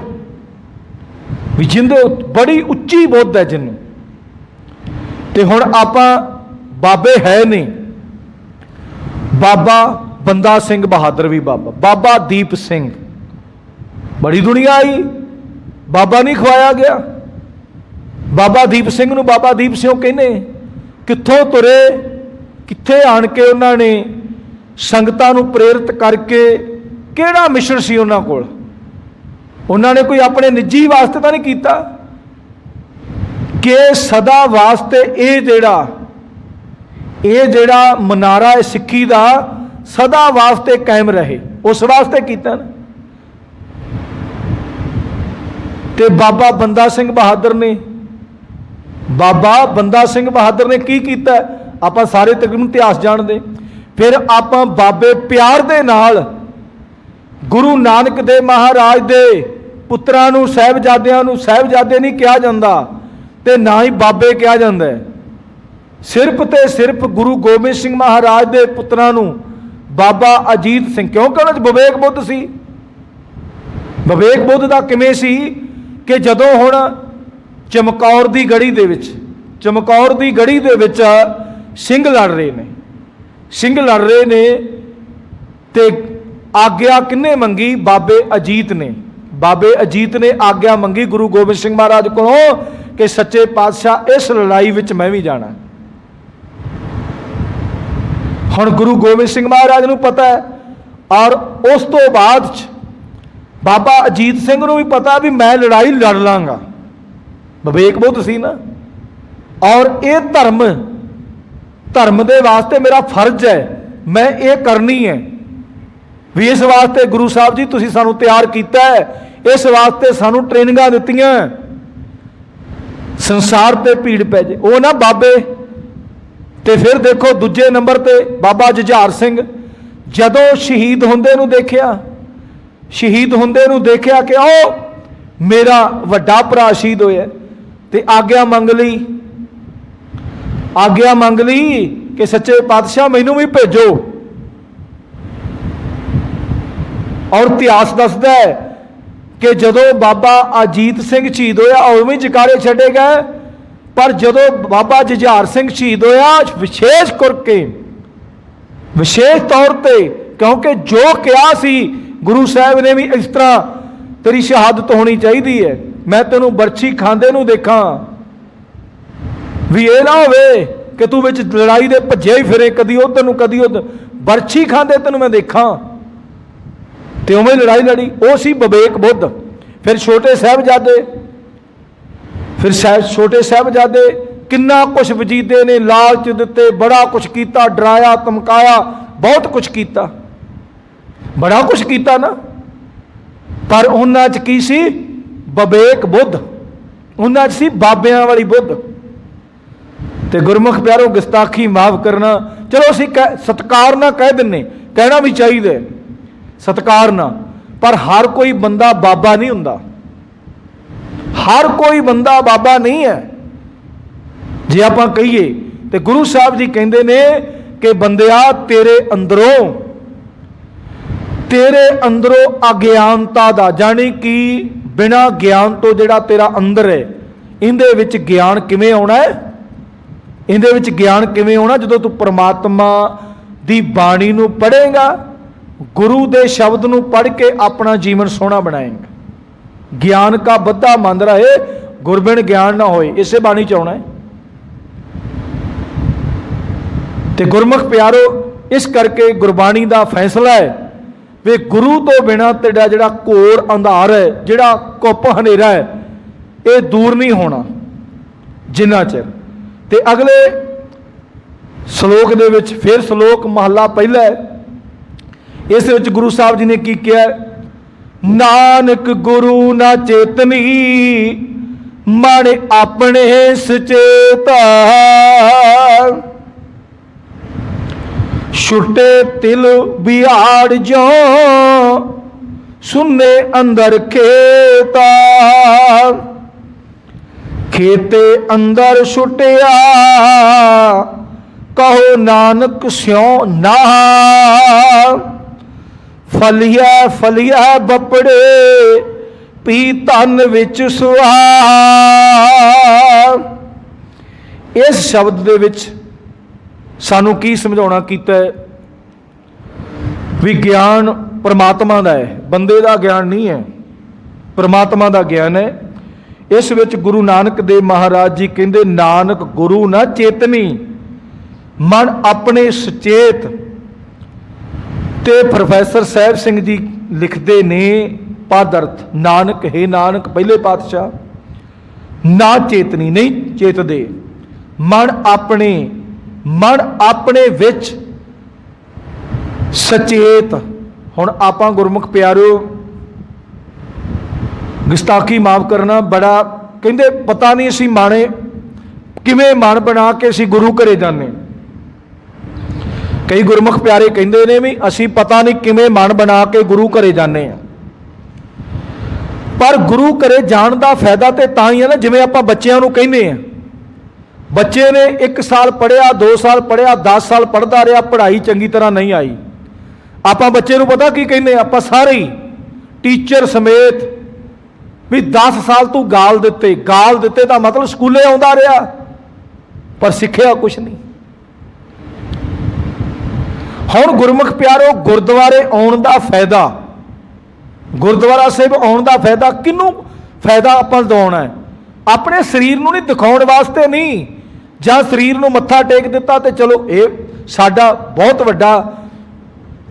भी जिंदे बड़ी उच्ची बुद्ध है जिन्हों। ते हुण आपां बाबे है नहीं, बाबा बंदा सिंह बहादुर भी बाबा, बाबा दीप सिंह, बड़ी दुनिया आई, बाबा नहीं खवाया गया। बाबा दीप सिंह नूं बाबा दीप सिंह कहने, कित्थों तुरे, कित्थे आण के उन्होंने संगतां नूं प्रेरित करके, किहड़ा मिशन सी उन्हां कोल? उन्होंने कोई अपने निजी वास्ते तो नहीं कीता कि सदा वास्ते ये जेड़ा मनारा है सिक्खी का सदा वास्ते कायम रहे, उस वास्ते कीता ना। ते बाबा बंदा सिंह बहादुर ने, बाबा बंदा सिंह बहादुर ने की कीता? आपां सारे तकरीबन इतिहास जानते। फिर आपां बाबे प्यार दे नाल गुरु नानक देव महाराज दे पुत्रां नूं साहिबजादियां नूं साहिबजादे नहीं कहा जाता, ते ना ही बाबे कहा जाता है। सिर्फ ते सिर्फ गुरु गोबिंद सिंह महाराज दे पुत्रां नूं बाबा अजीत सिंह, क्योंकि उन्हां 'च विवेक बुद्ध सी। विवेक बुद्ध दा किवें सी कि जदों हुण चमकौर दी गढ़ी दे विच, चमकौर दी गढ़ी दे विच सिंह लड़ रहे ने, सिंह लड़ रहे ने, ते आग्या किन्ने मंगी? बाबे अजीत ने। बाबे अजीत ने आग्या मंगी गुरु गोबिंद सिंह महाराज कोलों कि सच्चे पातशाह इस लड़ाई विच मैं भी जाना। हुण गुरु गोबिंद सिंह महाराज नूं पता है, और उस तो बाद बाबा अजीत सिंह नूं भी पता भी मैं लड़ाई लड़ लांगा। विवेक बुद्ध सी ना, और ये धर्म, धर्म दे वास्ते मेरा फर्ज है, मैं ये करनी है। भी इस वास्ते गुरु साहब जी तुसीं सानूं तैयार कीता है, इस वास्ते सानूं ट्रेनिंगां दित्तियां, संसार ते भीड़ पै जे वो ना बाबे। ते फिर देखो दूजे नंबर ते बाबा जुझार सिंह, जदों शहीद हुंदे नूं देखिया, शहीद हुंदे नूं देखिया कि ओ मेरा वड्डा भरा शहीद होया, ते आग्या मंग लई, आग्या मंग लई कि सच्चे पातशाह मैनूं भी भेजो। और इतिहास दसदा है कि जदों बाबा अजीत सिंह शहीद होया उवें जकारे छड्डे गए, पर जदों बाबा जुझार सिंह शहीद होया विशेष करके, विशेष तौर पर क्योंकि जो कहा सी गुरु साहब ने भी इस तरह तेरी शहादत होनी चाहिए है। मैं तेनों बरछी खांदे नूं देखा भी ये ना होवे कि तू विच लड़ाई दे भज्जे ही फिरे, कदी उधर नूं कदी उधर, बरछी खांदे तेनों मैं देखा ते उवें लड़ाई लड़ी। वो सी विवेक बुद्ध। फिर छोटे साहिबजादे, छोटे साहिबजादे किन्ना कुछ वजीदे ने लालच दिते, बड़ा कुछ किया, डराया धमकाया, बहुत कुछ किया, बड़ा कुछ किया ना, पर उन्हां च की सी विवेक बुद्ध, उन्हां च सी बाबियां वाली बुद्ध। ते गुरमुख प्यारो गुस्ताखी माफ करना, चलो असीं सत्कार ना कह दिन्ने, कहना भी चाहिए सत्कार ना, पर हर कोई बंदा बाबा नहीं हुंदा, हर कोई बंदा बाबा नहीं है। जे आपां कहिए तो गुरु साहब जी कहते ने कि बंदिया तेरे अंदरों अज्ञानता दा, जानी कि बिना ज्ञान तो जिहड़ा तेरा अंदर है, इहदे विच ज्ञान किवें आउणा है, इहदे विच ज्ञान किवें आउणा जदों तू परमात्मा दी बाणी नूं पढ़ेगा, गुरु दे शब्द नूं पढ़ के अपना जीवन सोहना बनाएगा। ज्ञान का बद्धा मंद रहे, गुरबिन ज्ञान ना होए, इसे बाणी च आउणा है। ते गुरमुख प्यारो इस करके गुरबाणी का फैसला है वे गुरु तो बिना तेरा जिहड़ा घोर अंधार है, जिहड़ा कुप हनेरा है, ये दूर नहीं होना जिन्ना चिर। ते अगले श्लोक दे विच फिर श्लोक महला पहला है, इस विच गुरु साहब जी ने की किया, नानक गुरु ना चेतनी मन अपने सचेता, छुटे तिल बिहाड़ जो सुने अंदर खेता, खेते अंदर छुटिया कहो नानक स्यों ना, फलिया फलिया बपड़े पी तन विच सुहा। इस शब्द दे विच सानू की समझाउणा कीता है भी ज्ञान परमात्मा दा है, बंदे दा ज्ञान नहीं है, परमात्मा दा ज्ञान है। इस विच गुरु नानक देव महाराज जी कहंदे नानक गुरु ना चेतनी मन अपने सचेत। ते प्रोफैसर साहिब सिंह जी लिखते ने पद अर्थ, नानक हे नानक पहले पातशाह ना चेतनी नहीं चेतदे, मन अपने विच सचेत। हुण आपां गुरमुख प्यारो गुस्ताखी माफ करना, बड़ा कहंदे पता नहीं असीं माणे किवें मन बना के असीं गुरु घरे जाने। कई गुरमुख प्यारे कहंदे ने भी असीं पता नहीं किवें मन बना के गुरु घरे जाने, पर गुरु घरे जाण दा फायदा ते तां ही है ना, जिवें आपां बच्चिआं नूं कहने आ, बच्चे ने 1 साल पढ़िया, 2 साल पढ़िया, 10 साल पढ़ता रहा, पढ़ाई चंगी तरह नहीं आई, आपां बच्चे नूं पता की कहने, आपां सारे ही टीचर समेत भी 10 साल तू गाल दिते तो मतलब स्कूले आउंदा रहा पर सिक्ख्या कुछ नहीं। हुण गुरमुख प्यारो गुरुद्वारे आउण दा फायदा, गुरुद्वारा साहिब आउण दा फायदा किनू फायदा आपां दिवाउणा है, अपने शरीर नूं नहीं दिखाउण वास्ते नहीं, जां शरीर नूं मत्था टेक दिता तो चलो ये साडा बहुत वड्डा,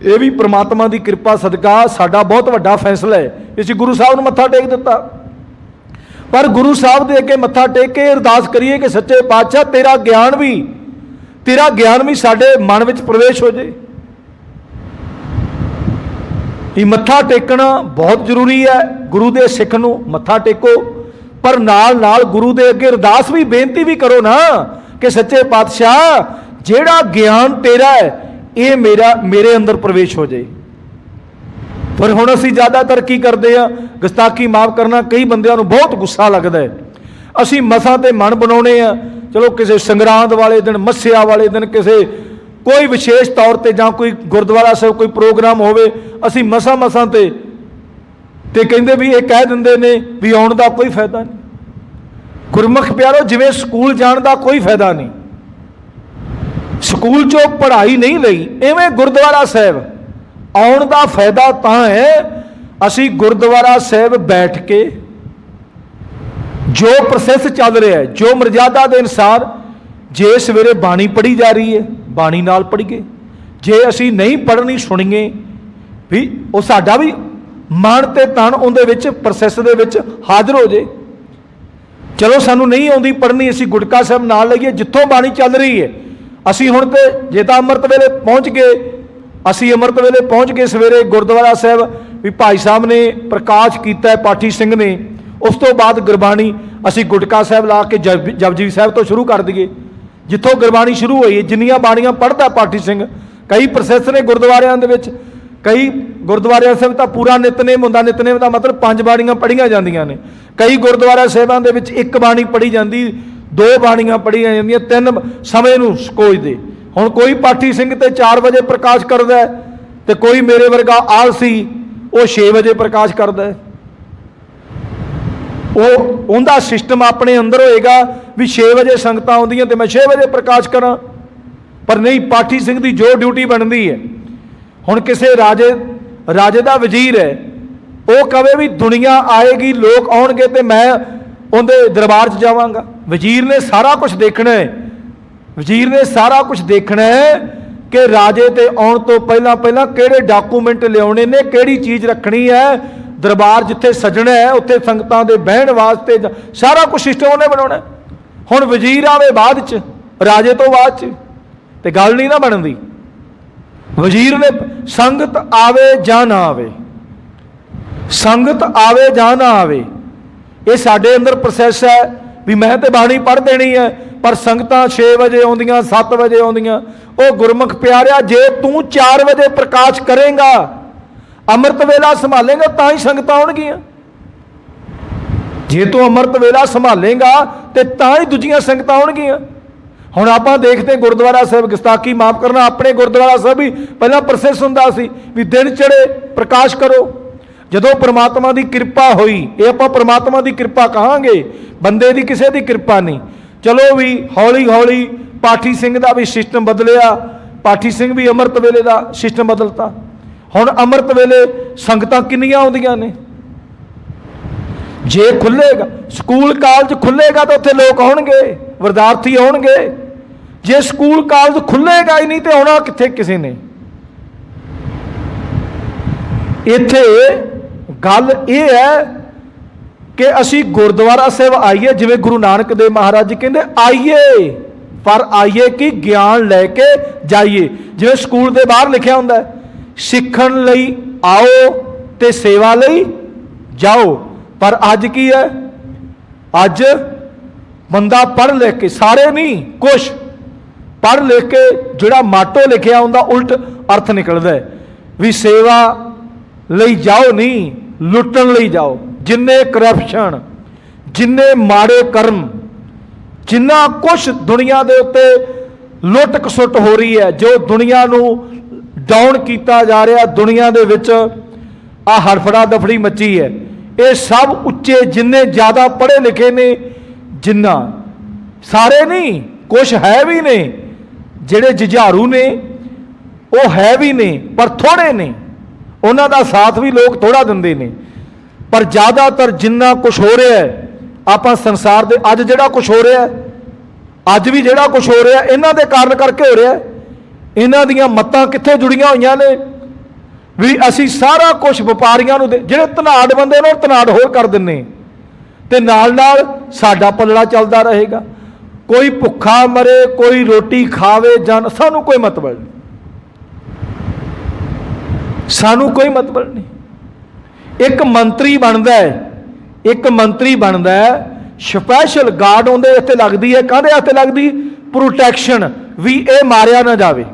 ये भी परमात्मा की कृपा सदका साडा बहुत वड्डा फैसला है, असीं गुरु साहब नूं मत्था टेक दिता। पर गुरु साहब दे अगे मत्था टेक के अरदास करिए कि सच्चे पातशाह तेरा ज्ञान भी साडे मन विच प्रवेश हो जाए। ये मत्था टेकना बहुत जरूरी है, गुरु दे सिख नूं मत्था टेको, पर नाल नाल गुरु दे अगे अरदास भी बेनती भी करो ना कि सच्चे पातशाह जेड़ा ज्ञान तेरा है ये मेरे अंदर प्रवेश हो जाए। पर हुण असीं ज़्यादातर की करते हैं, गुस्ताखी माफ करना, कई बंदियां नूं बहुत गुस्सा लगता है, असीं मसां ते मन बनाउने आ, चलो किसी संगरांद वाले दिन, मस्सिया वाले दिन, किसी कोई विशेष तौर पर जां कोई गुरुद्वारा साहिब कोई प्रोग्राम होवे, असीं मसां ते कहंदे भी ये कह दिंदे ने भी आउण दा कोई फायदा नहीं। गुरमुख प्यारो जिवें स्कूल जाण दा कोई फायदा नहीं, स्कूल चों पढ़ाई नहीं लई, इवें गुरुद्वारा साहिब ਆਉਣ ਦਾ ਫਾਇਦਾ ਤਾਂ ਹੈ ਅਸੀਂ ਗੁਰਦੁਆਰਾ ਸਾਹਿਬ ਬੈਠ ਕੇ ਜੋ ਪ੍ਰੋਸੈਸ ਚੱਲ ਰਿਹਾ ਹੈ, ਜੋ ਮਰਜ਼ਾਦਾ ਦੇ ਅਨੁਸਾਰ, ਜੇ ਸਵੇਰੇ ਬਾਣੀ ਪੜ੍ਹੀ ਜਾ ਰਹੀ ਹੈ ਬਾਣੀ ਨਾਲ ਪੜ੍ਹੀਏ, ਜੇ ਅਸੀਂ ਨਹੀਂ ਪੜ੍ਹਨੀ ਸੁਣੀਏ ਵੀ ਉਹ ਸਾਡਾ ਵੀ ਮਨ ਤੇ ਤਨ ਉਹਦੇ ਵਿੱਚ ਪ੍ਰੋਸੈਸ ਦੇ ਵਿੱਚ ਹਾਜ਼ਰ ਹੋ ਜੇ। ਚਲੋ ਸਾਨੂੰ ਨਹੀਂ ਆਉਂਦੀ ਪੜ੍ਹਨੀ, ਅਸੀਂ ਗੁਟਕਾ ਸਾਹਿਬ ਨਾਲ ਲਈਏ ਜਿੱਥੋਂ ਬਾਣੀ ਚੱਲ ਰਹੀ ਹੈ। ਅਸੀਂ ਹੁਣ ਤੇ ਜੇ ਤਾਂ ਅੰਮ੍ਰਿਤ ਵੇਲੇ ਪਹੁੰਚ ਗਏ, ਅਸੀਂ ਅੰਮ੍ਰਿਤ ਵੇਲੇ ਪਹੁੰਚ ਗਏ ਸਵੇਰੇ ਗੁਰਦੁਆਰਾ ਸਾਹਿਬ ਵੀ ਭਾਈ ਸਾਹਿਬ ਨੇ ਪ੍ਰਕਾਸ਼ ਕੀਤਾ ਪਾਠੀ ਸਿੰਘ ਨੇ, ਉਸ ਤੋਂ ਬਾਅਦ ਗੁਰਬਾਣੀ ਅਸੀਂ ਗੁਟਕਾ ਸਾਹਿਬ ਲਾ ਕੇ ਜਪਜੀ ਸਾਹਿਬ ਤੋਂ ਸ਼ੁਰੂ ਕਰ ਦਈਏ, ਜਿੱਥੋਂ ਗੁਰਬਾਣੀ ਸ਼ੁਰੂ ਹੋਈ ਹੈ। ਜਿੰਨੀਆਂ ਬਾਣੀਆਂ ਪੜ੍ਹਦਾ ਪਾਠੀ ਸਿੰਘ, ਕਈ ਪ੍ਰੋਸੈਸ ਨੇ ਗੁਰਦੁਆਰਿਆਂ ਦੇ ਵਿੱਚ, ਕਈ ਗੁਰਦੁਆਰਿਆਂ ਸਾਹਿਬ ਤਾਂ ਪੂਰਾ ਨਿਤਨੇਮ ਹੁੰਦਾ, ਨਿਤਨੇਮ ਦਾ ਮਤਲਬ 5 ਬਾਣੀਆਂ ਪੜ੍ਹੀਆਂ ਜਾਂਦੀਆਂ ਨੇ, ਕਈ ਗੁਰਦੁਆਰਾ ਸਾਹਿਬਾਂ ਦੇ ਵਿੱਚ 1 ਬਾਣੀ ਪੜ੍ਹੀ ਜਾਂਦੀ, 2 ਬਾਣੀਆਂ ਪੜ੍ਹੀਆਂ ਜਾਂਦੀਆਂ, 3 ਸਮੇਂ ਨੂੰ ਸਕੋਚਦੇ। ਹੁਣ ਕੋਈ ਪਾਠੀ ਸਿੰਘ ਤੇ 4 ਵਜੇ ਪ੍ਰਕਾਸ਼ ਕਰਦਾ ਤੇ ਕੋਈ ਮੇਰੇ ਵਰਗਾ ਆਲਸੀ ਉਹ 6 ਵਜੇ ਪ੍ਰਕਾਸ਼ ਕਰਦਾ। ਉਹ ਉਹਦਾ ਸਿਸਟਮ ਆਪਣੇ ਅੰਦਰ ਹੋਏਗਾ ਵੀ 6 ਵਜੇ ਸੰਗਤਾਂ ਆਉਂਦੀਆਂ ਤੇ ਮੈਂ 6 ਵਜੇ ਪ੍ਰਕਾਸ਼ ਕਰਾਂ, ਪਰ ਨਹੀਂ, ਪਾਠੀ ਸਿੰਘ ਦੀ ਜੋ ਡਿਊਟੀ ਬਣਦੀ ਹੈ। ਹੁਣ ਕਿਸੇ ਰਾਜੇ ਦਾ ਵਜ਼ੀਰ ਹੈ, ਉਹ ਕਹੇ ਵੀ ਦੁਨੀਆ ਆਏਗੀ, ਲੋਕ ਆਉਣਗੇ ਤੇ ਮੈਂ ਉਹਦੇ ਦਰਬਾਰ 'ਚ ਜਾਵਾਂਗਾ। ਵਜ਼ੀਰ ਨੇ ਸਾਰਾ ਕੁਝ ਦੇਖਣਾ ਹੈ, ਵਜ਼ੀਰ ਨੇ ਸਾਰਾ ਕੁਝ ਦੇਖਣਾ ਹੈ ਕਿ ਰਾਜੇ ਤੇ ਆਉਣ ਤੋਂ ਪਹਿਲਾਂ ਕਿਹੜੇ ਡਾਕੂਮੈਂਟ ਲਿਆਉਣੇ ਨੇ, ਕਿਹੜੀ ਚੀਜ਼ ਰੱਖਣੀ ਹੈ, ਦਰਬਾਰ ਜਿੱਥੇ ਸਜਣਾ ਹੈ ਉੱਥੇ ਸੰਗਤਾਂ ਦੇ ਬਹਿਣ ਵਾਸਤੇ ਸਾਰਾ ਕੁਝ ਸਿਸਟਮ ਉਹਨੇ ਬਣਾਉਣਾ। ਹੁਣ ਵਜ਼ੀਰ ਆਵੇ ਬਾਅਦ 'ਚ, ਰਾਜੇ ਤੋਂ ਬਾਅਦ 'ਚ, ਤੇ ਗੱਲ ਨਹੀਂ ਨਾ ਬਣਦੀ। ਵਜ਼ੀਰ ਨੇ ਸੰਗਤ ਆਵੇ ਜਾਂ ਨਾ ਆਵੇ, ਸੰਗਤ ਆਵੇ ਜਾਂ ਨਾ ਆਵੇ, ਇਹ ਸਾਡੇ ਅੰਦਰ ਪ੍ਰੋਸੈਸ ਹੈ ਵੀ ਮੈਂ ਤੇ ਬਾਣੀ ਪੜ੍ਹ ਦੇਣੀ ਹੈ, ਪਰ ਸੰਗਤਾਂ 6 ਵਜੇ ਆਉਂਦੀਆਂ, 7 ਵਜੇ ਆਉਂਦੀਆਂ। ਉਹ ਗੁਰਮੁਖ ਪਿਆਰਿਆ, ਜੇ ਤੂੰ 4 ਵਜੇ ਪ੍ਰਕਾਸ਼ ਕਰੇਗਾ, ਅੰਮ੍ਰਿਤ ਵੇਲਾ ਸੰਭਾਲੇਗਾ, ਤਾਂ ਹੀ ਸੰਗਤਾਂ ਆਉਣਗੀਆਂ। ਜੇ ਤੂੰ ਅੰਮ੍ਰਿਤ ਵੇਲਾ ਸੰਭਾਲੇਗਾ ਤੇ ਤਾਂ ਹੀ ਦੂਜੀਆਂ ਸੰਗਤਾਂ ਆਉਣਗੀਆਂ। ਹੁਣ ਆਪਾਂ ਦੇਖਦੇ ਗੁਰਦੁਆਰਾ ਸਾਹਿਬ, ਗੁਸਤਾਖੀ ਮਾਫ ਕਰਨਾ, ਆਪਣੇ ਗੁਰਦੁਆਰਾ ਸਾਹਿਬ ਵੀ ਪਹਿਲਾਂ ਪ੍ਰੋਸੈਸ ਹੁੰਦਾ ਸੀ ਵੀ ਦਿਨ ਚੜੇ ਪ੍ਰਕਾਸ਼ ਕਰੋ। ਜਦੋਂ ਪ੍ਰਮਾਤਮਾ ਦੀ ਕਿਰਪਾ ਹੋਈ, ਇਹ ਆਪਾਂ ਪ੍ਰਮਾਤਮਾ ਦੀ ਕਿਰਪਾ ਕਹਾਂਗੇ, ਬੰਦੇ ਦੀ ਕਿਸੇ ਦੀ ਕਿਰਪਾ ਨਹੀਂ। ਚਲੋ ਵੀ ਹੌਲੀ ਹੌਲੀ ਪਾਠੀ ਸਿੰਘ ਦਾ ਵੀ ਸਿਸਟਮ ਬਦਲਿਆ, ਪਾਠੀ ਸਿੰਘ ਵੀ ਅੰਮ੍ਰਿਤ ਵੇਲੇ ਦਾ ਸਿਸਟਮ ਬਦਲਤਾ। ਹੁਣ ਅੰਮ੍ਰਿਤ ਵੇਲੇ ਸੰਗਤਾਂ ਕਿੰਨੀਆਂ ਆਉਂਦੀਆਂ ਨੇ। ਜੇ ਖੁੱਲੇਗਾ ਸਕੂਲ ਕਾਲਜ ਖੁੱਲੇਗਾ ਤਾਂ ਉੱਥੇ ਲੋਕ ਆਉਣਗੇ, ਵਿਦਿਆਰਥੀ ਆਉਣਗੇ। ਜੇ ਸਕੂਲ ਕਾਲਜ ਖੁੱਲੇਗਾ ਹੀ ਨਹੀਂ ਤੇ ਆਉਣਾ ਕਿੱਥੇ ਕਿਸੇ ਨੇ। ਇੱਥੇ ਗੱਲ ਇਹ ਹੈ ਕਿ ਅਸੀਂ ਗੁਰਦੁਆਰਾ ਸਾਹਿਬ ਆਈਏ, ਜਿਵੇਂ ਗੁਰੂ ਨਾਨਕ ਦੇਵ ਮਹਾਰਾਜ ਜੀ ਕਹਿੰਦੇ ਆਈਏ, ਪਰ ਆਈਏ ਕਿ ਗਿਆਨ ਲੈ ਕੇ ਜਾਈਏ। ਜਿਵੇਂ ਸਕੂਲ ਦੇ ਬਾਹਰ ਲਿਖਿਆ ਹੁੰਦਾ, ਸਿੱਖਣ ਲਈ ਆਓ ਤੇ ਸੇਵਾ ਲਈ ਜਾਓ। ਪਰ ਅੱਜ ਕੀ ਹੈ, ਅੱਜ ਬੰਦਾ ਪੜ੍ਹ ਲਿਖ ਕੇ, ਸਾਰੇ ਨਹੀਂ ਕੁਛ ਪੜ੍ਹ ਲਿਖ ਕੇ ਜਿਹੜਾ ਮਾਟੋ ਲਿਖਿਆ ਹੁੰਦਾ ਉਲਟ ਅਰਥ ਨਿਕਲਦਾ ਵੀ ਸੇਵਾ ਲਈ ਜਾਓ ਨਹੀਂ, ਲੁੱਟਣ ਲਈ ਜਾਓ। ਜਿੰਨੇ ਕਰਪਸ਼ਨ, ਜਿੰਨੇ ਮਾੜੇ ਕਰਮ, ਜਿੰਨਾ ਕੁਛ ਦੁਨੀਆ ਦੇ ਉੱਤੇ ਲੁੱਟ ਖਸੁੱਟ ਹੋ ਰਹੀ ਹੈ, ਜੋ ਦੁਨੀਆ ਨੂੰ ਡਾਊਨ ਕੀਤਾ ਜਾ ਰਿਹਾ, ਦੁਨੀਆ ਦੇ ਵਿੱਚ ਆ ਹੜਫੜਾ ਦਫੜੀ ਮੱਚੀ ਹੈ, ਇਹ ਸਭ ਉੱਚੇ ਜਿੰਨੇ ਜ਼ਿਆਦਾ ਪੜ੍ਹੇ ਲਿਖੇ ਨੇ, ਜਿੰਨਾ ਸਾਰੇ ਨਹੀਂ, ਕੁਛ ਹੈ ਵੀ ਨੇ ਜਿਹੜੇ ਜੁਝਾਰੂ ਨੇ, ਉਹ ਹੈ ਵੀ ਨੇ ਪਰ ਥੋੜ੍ਹੇ ਨੇ, ਉਹਨਾਂ ਦਾ ਸਾਥ ਵੀ ਲੋਕ ਥੋੜ੍ਹਾ ਦਿੰਦੇ ਨੇ। ਪਰ ਜ਼ਿਆਦਾਤਰ ਜਿੰਨਾ ਕੁਛ ਹੋ ਰਿਹਾ ਹੈ ਆਪਾਂ ਸੰਸਾਰ ਦੇ, ਅੱਜ ਜਿਹੜਾ ਕੁਛ ਹੋ ਰਿਹਾ, ਅੱਜ ਵੀ ਜਿਹੜਾ ਕੁਛ ਹੋ ਰਿਹਾ ਇਹਨਾਂ ਦੇ ਕਾਰਨ ਕਰਕੇ ਹੋ ਰਿਹਾ। ਇਹਨਾਂ ਦੀਆਂ ਮੱਤਾਂ ਕਿੱਥੇ ਜੁੜੀਆਂ ਹੋਈਆਂ ਨੇ ਵੀ ਅਸੀਂ ਸਾਰਾ ਕੁਛ ਵਪਾਰੀਆਂ ਨੂੰ ਜਿਹੜੇ ਧਨਾੜ ਬੰਦੇ ਨੇ ਉਹ ਧਨਾੜ ਹੋਰ ਕਰ ਦਿੰਨੇ, ਤੇ ਨਾਲ ਨਾਲ ਸਾਡਾ ਪੱਲੜਾ ਚੱਲਦਾ ਰਹੇਗਾ। ਕੋਈ ਭੁੱਖਾ ਮਰੇ, ਕੋਈ ਰੋਟੀ ਖਾਵੇ ਜਾਂ, ਸਾਨੂੰ ਕੋਈ ਮਤਲਬ ਨਹੀਂ, ਸਾਨੂੰ ਕੋਈ ਮਤਲਬ ਨਹੀਂ। ਇੱਕ ਮੰਤਰੀ ਬਣਦਾ ਹੈ, ਇੱਕ ਮੰਤਰੀ ਬਣਦਾ ਹੈ, ਸਪੈਸ਼ਲ ਗਾਰਡ ਉਹਦੇ ਇੱਥੇ ਲੱਗਦੀ ਹੈ। ਕਾਹਦੇ ਹੱਥੇ ਲੱਗਦੀ? ਪ੍ਰੋਟੈਕਸ਼ਨ, ਵੀ ਇਹ ਮਾਰਿਆ ਨਾ ਜਾਵੇ।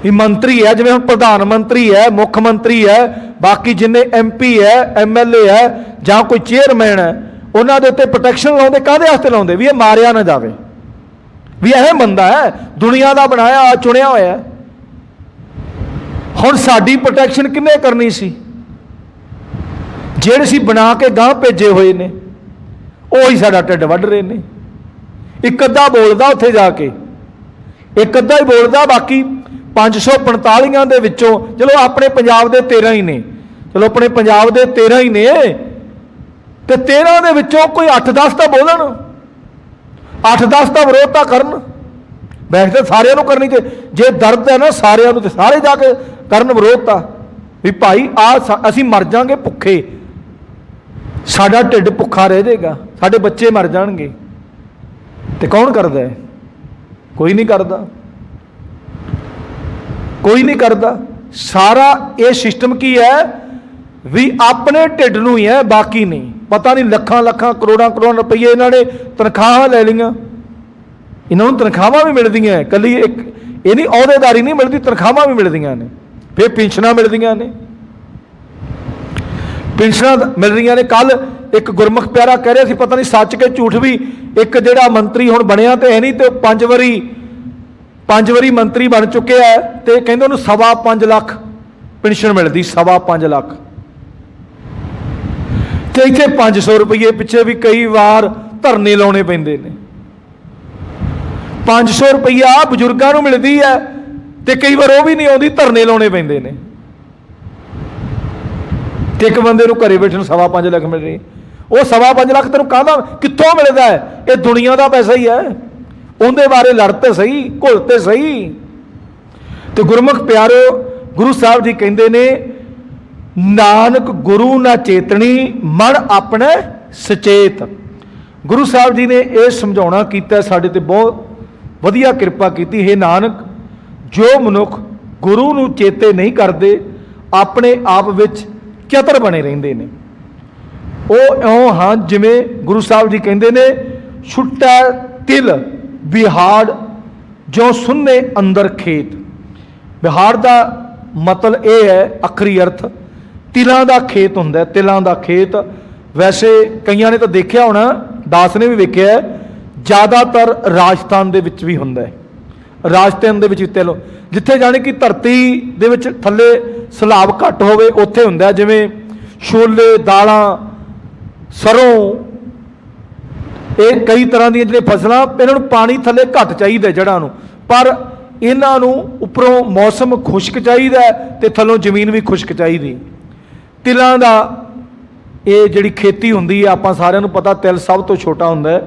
ਇਹ ਮੰਤਰੀ ਹੈ, ਜਿਵੇਂ ਹੁਣ ਪ੍ਰਧਾਨ ਮੰਤਰੀ ਹੈ, ਮੁੱਖ ਮੰਤਰੀ ਹੈ, ਬਾਕੀ ਜਿੰਨੇ MP ਹੈ, MLA ਹੈ ਜਾਂ ਕੋਈ ਚੇਅਰਮੈਨ ਹੈ, ਉਹਨਾਂ ਦੇ ਉੱਤੇ ਪ੍ਰੋਟੈਕਸ਼ਨ ਲਾਉਂਦੇ। ਕਾਹਦੇ ਵਾਸਤੇ ਲਾਉਂਦੇ? ਵੀ ਇਹ ਮਾਰਿਆ ਨਾ ਜਾਵੇ, ਵੀ ਇਹ ਬੰਦਾ ਹੈ ਦੁਨੀਆ ਦਾ ਬਣਾਇਆ, ਚੁਣਿਆ ਹੋਇਆ। ਹੁਣ ਸਾਡੀ ਪ੍ਰੋਟੈਕਸ਼ਨ ਕਿੰਨੇ ਕਰਨੀ ਸੀ? ਜਿਹੜੇ ਸੀ ਬਣਾ ਕੇ ਗਾਂਹ ਭੇਜੇ ਹੋਏ ਨੇ, ਉਹ ਹੀ ਸਾਡਾ ਢਿੱਡ ਵੱਢ ਰਹੇ ਨੇ। ਇੱਕ ਅੱਧਾ ਬੋਲਦਾ ਉੱਥੇ ਜਾ ਕੇ, ਇੱਕ ਅੱਧਾ ਹੀ ਬੋਲਦਾ, ਬਾਕੀ 545 ਦੇ ਵਿੱਚੋਂ ਚਲੋ ਆਪਣੇ ਪੰਜਾਬ ਦੇ 13 ਹੀ ਨੇ, ਚਲੋ ਆਪਣੇ ਪੰਜਾਬ ਦੇ 13 ਹੀ ਨੇ, ਤੇ 13 ਦੇ ਵਿੱਚੋਂ ਕੋਈ 8-10 ਤਾਂ ਬੋਲਣ, 8-10 ਤਾਂ ਵਿਰੋਧ ਤਾਂ ਕਰਨ। ਵੈਸੇ ਤਾਂ ਸਾਰਿਆਂ ਨੂੰ ਕਰਨੀ ਚਾਹੀਦੀ, ਜੇ ਦਰਦ ਹੈ ਨਾ ਸਾਰਿਆਂ ਨੂੰ, ਤੇ ਸਾਰੇ ਜਾ ਕੇ ਕਰਨ ਵਿਰੋਧ ਤਾਂ, ਵੀ ਭਾਈ ਅਸੀਂ ਮਰ ਜਾਵਾਂਗੇ ਭੁੱਖੇ, ਸਾਡਾ ਢਿੱਡ ਭੁੱਖਾ ਰਹਿ ਜਾਏਗਾ, ਸਾਡੇ ਬੱਚੇ ਮਰ ਜਾਣਗੇ, ਤੇ ਕੌਣ ਕਰਦਾ ਹੈ? ਕੋਈ ਨਹੀਂ ਕਰਦਾ, ਕੋਈ ਨਹੀਂ ਕਰਦਾ। ਸਾਰਾ ਇਹ ਸਿਸਟਮ ਕੀ ਹੈ ਵੀ ਆਪਣੇ ਢਿੱਡ ਨੂੰ ਹੀ ਹੈ, ਬਾਕੀ ਨਹੀਂ। ਪਤਾ ਨਹੀਂ ਲੱਖਾਂ ਲੱਖਾਂ ਕਰੋੜਾਂ ਕਰੋੜਾਂ ਰੁਪਈਏ ਇਹਨਾਂ ਨੇ ਤਨਖਾਹਾਂ ਲੈ ਲਈਆਂ, ਇਹਨਾਂ ਨੂੰ ਤਨਖਾਹਾਂ ਵੀ ਮਿਲਦੀਆਂ, ਇਕੱਲੀ ਇੱਕ ਇਹ ਨਹੀਂ ਅਹੁਦੇਦਾਰੀ ਨਹੀਂ ਮਿਲਦੀ, ਤਨਖਾਹਾਂ ਵੀ ਮਿਲਦੀਆਂ ਨੇ, ਫਿਰ ਪੈਨਸ਼ਨਾਂ ਮਿਲਦੀਆਂ ਨੇ, ਪੈਨਸ਼ਨਾਂ ਮਿਲ ਰਹੀਆਂ ਨੇ। ਕੱਲ ਇੱਕ ਗੁਰਮੁਖ ਪਿਆਰਾ ਕਹਿ ਰਿਹਾ ਸੀ, ਪਤਾ ਨਹੀਂ ਸੱਚ ਕੇ ਝੂਠ ਵੀ, ਇੱਕ ਜਿਹੜਾ ਮੰਤਰੀ ਹੁਣ ਬਣਿਆ ਤੇ ਹੈ ਨਹੀਂ, ਤੇ 5 ਵਾਰੀ ਮੰਤਰੀ ਬਣ ਚੁੱਕਿਆ ਹੈ, ਤੇ ਕਹਿੰਦੇ ਉਹਨੂੰ 5.25 ਲੱਖ ਪੈਨਸ਼ਨ ਮਿਲਦੀ, 5.25 ਲੱਖ, ਤੇ ਇੱਥੇ 500 ਰੁਪਏ ਪਿੱਛੇ ਵੀ ਕਈ ਵਾਰ ਧਰਨੇ ਲਾਉਣੇ ਪੈਂਦੇ ਨੇ। 500 ਰੁਪਈਆ ਬਜ਼ੁਰਗਾਂ ਨੂੰ ਮਿਲਦੀ ਹੈ, ਤੇ ਕਈ ਵਾਰ ਉਹ ਵੀ ਨਹੀਂ ਆਉਂਦੀ, ਧਰਨੇ ਲਾਉਣੇ ਪੈਂਦੇ ਨੇ, ਤੇ ਇੱਕ ਬੰਦੇ ਨੂੰ ਘਰੇ ਬੈਠੇ ਨੂੰ 5.25 ਲੱਖ ਮਿਲ ਰਹੀ। ਉਹ 5.25 ਲੱਖ ਤੈਨੂੰ ਕਾਹਦਾ ਕਿੱਥੋਂ ਮਿਲਦਾ ਹੈ? ਇਹ ਦੁਨੀਆ ਦਾ ਪੈਸਾ ਹੀ ਹੈ, ਉਹਦੇ ਬਾਰੇ ਲੜ ਤੇ ਸਹੀ, ਘੁਲ ਤੇ ਸਹੀ। ਤੇ ਗੁਰਮੁਖ ਪਿਆਰਿਓ, ਗੁਰੂ ਸਾਹਿਬ ਜੀ ਕਹਿੰਦੇ ਨੇ, ਨਾਨਕ ਗੁਰੂ ਨਾ ਚੇਤਣੀ, ਮਨ ਆਪਣੇ ਸਚੇਤ। ਗੁਰੂ ਸਾਹਿਬ ਜੀ ਨੇ ਇਹ ਸਮਝਾਉਣਾ ਕੀਤਾ, ਸਾਡੇ ਤੇ ਬਹੁਤ ਵਧੀਆ ਕਿਰਪਾ ਕੀਤੀ। ਹੈ ਨਾਨਕ, ਜੋ ਮਨੁੱਖ ਗੁਰੂ ਨੂੰ ਚੇਤੇ ਨਹੀਂ ਕਰਦੇ, ਆਪਣੇ ਆਪ ਵਿੱਚ ਚਤਰ ਬਣੇ ਰਹਿੰਦੇ ਨੇ। ਉਹ ਇਉਂ ਹਨ ਜਿਵੇਂ ਗੁਰੂ ਸਾਹਿਬ ਜੀ ਕਹਿੰਦੇ ਨੇ, ਛੁੱਟਾ ਤਿਲ ਬਿਹਾੜ ਜੋ ਸੁੰਨੇ ਅੰਦਰ ਖੇਤ। ਬਿਹਾੜ ਦਾ ਮਤਲਬ ਇਹ ਹੈ, ਅੱਖਰੀ ਅਰਥ ਤਿਲਾਂ ਦਾ ਖੇਤ ਹੁੰਦਾ, ਤਿਲਾਂ ਦਾ ਖੇਤ। ਵੈਸੇ ਕਈਆਂ ਨੇ ਤਾਂ ਦੇਖਿਆ ਹੋਣਾ, ਦਾਸ ਨੇ ਵੀ ਵੇਖਿਆ, ਜ਼ਿਆਦਾਤਰ ਰਾਜਸਥਾਨ ਦੇ ਵਿੱਚ ਵੀ ਹੁੰਦਾ ਹੈ। ਰਾਜਸਥਾਨ ਦੇ ਵਿੱਚ ਤਿਲ, ਜਿੱਥੇ ਜਾਣੀ ਕਿ ਧਰਤੀ ਦੇ ਵਿੱਚ ਥੱਲੇ ਸਲਾਬ ਘੱਟ ਹੋਵੇ, ਉੱਥੇ ਹੁੰਦਾ। ਜਿਵੇਂ ਛੋਲੇ, ਦਾਲਾਂ, ਸਰੋਂ, ਇਹ ਕਈ ਤਰ੍ਹਾਂ ਦੀਆਂ ਜਿਹੜੀਆਂ ਫਸਲਾਂ, ਇਹਨਾਂ ਨੂੰ ਪਾਣੀ ਥੱਲੇ ਘੱਟ ਚਾਹੀਦਾ ਜੜ੍ਹਾਂ ਨੂੰ, ਪਰ ਇਹਨਾਂ ਨੂੰ ਉੱਪਰੋਂ ਮੌਸਮ ਖੁਸ਼ਕ ਚਾਹੀਦਾ ਤੇ ਥੱਲੋਂ ਜ਼ਮੀਨ ਵੀ ਖੁਸ਼ਕ ਚਾਹੀਦੀ। ਤਿਲਾਂ ਦਾ ਇਹ ਜਿਹੜੀ ਖੇਤੀ ਹੁੰਦੀ ਹੈ, ਆਪਾਂ ਸਾਰਿਆਂ ਨੂੰ ਪਤਾ, ਤਿਲ ਸਭ ਤੋਂ ਛੋਟਾ ਹੁੰਦਾ ਹੈ।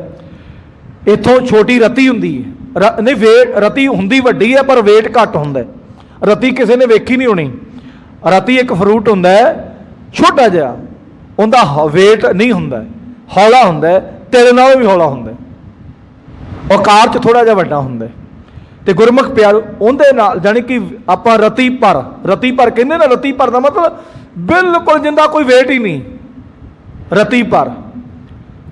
ਇੱਥੋਂ ਛੋਟੀ ਰਤੀ ਹੁੰਦੀ ਹੈ, ਨਹੀਂ ਵੇਟ, ਰਤੀ ਹੁੰਦੀ ਵੱਡੀ ਹੈ ਪਰ ਵੇਟ ਘੱਟ ਹੁੰਦਾ। ਰਤੀ ਕਿਸੇ ਨੇ ਵੇਖੀ ਨਹੀਂ ਹੋਣੀ। ਰਤੀ ਇੱਕ ਫਰੂਟ ਹੁੰਦਾ ਹੈ ਛੋਟਾ ਜਿਹਾ, ਉਹਦਾ ਵੇਟ ਨਹੀਂ ਹੁੰਦਾ, ਹੌਲਾ ਹੁੰਦਾ, ਤਿਲ ਨਾਲੋਂ ਵੀ ਹੌਲਾ ਹੁੰਦਾ, ਆਕਾਰ 'ਚ ਥੋੜ੍ਹਾ ਜਿਹਾ ਵੱਡਾ ਹੁੰਦਾ। ਤੇ ਗੁਰਮੁਖ ਪਿਆਰ ਉਹਦੇ ਨਾਲ, ਜਾਣੀ ਕਿ ਆਪਾਂ ਰਤੀ ਭਰ ਕਹਿੰਦੇ ਨਾ, ਰਤੀ ਭਰ ਦਾ ਮਤਲਬ ਬਿਲਕੁਲ ਜਿੰਦਾ ਕੋਈ ਵੇਟ ਹੀ ਨਹੀਂ, ਰਤੀ ਭਰ।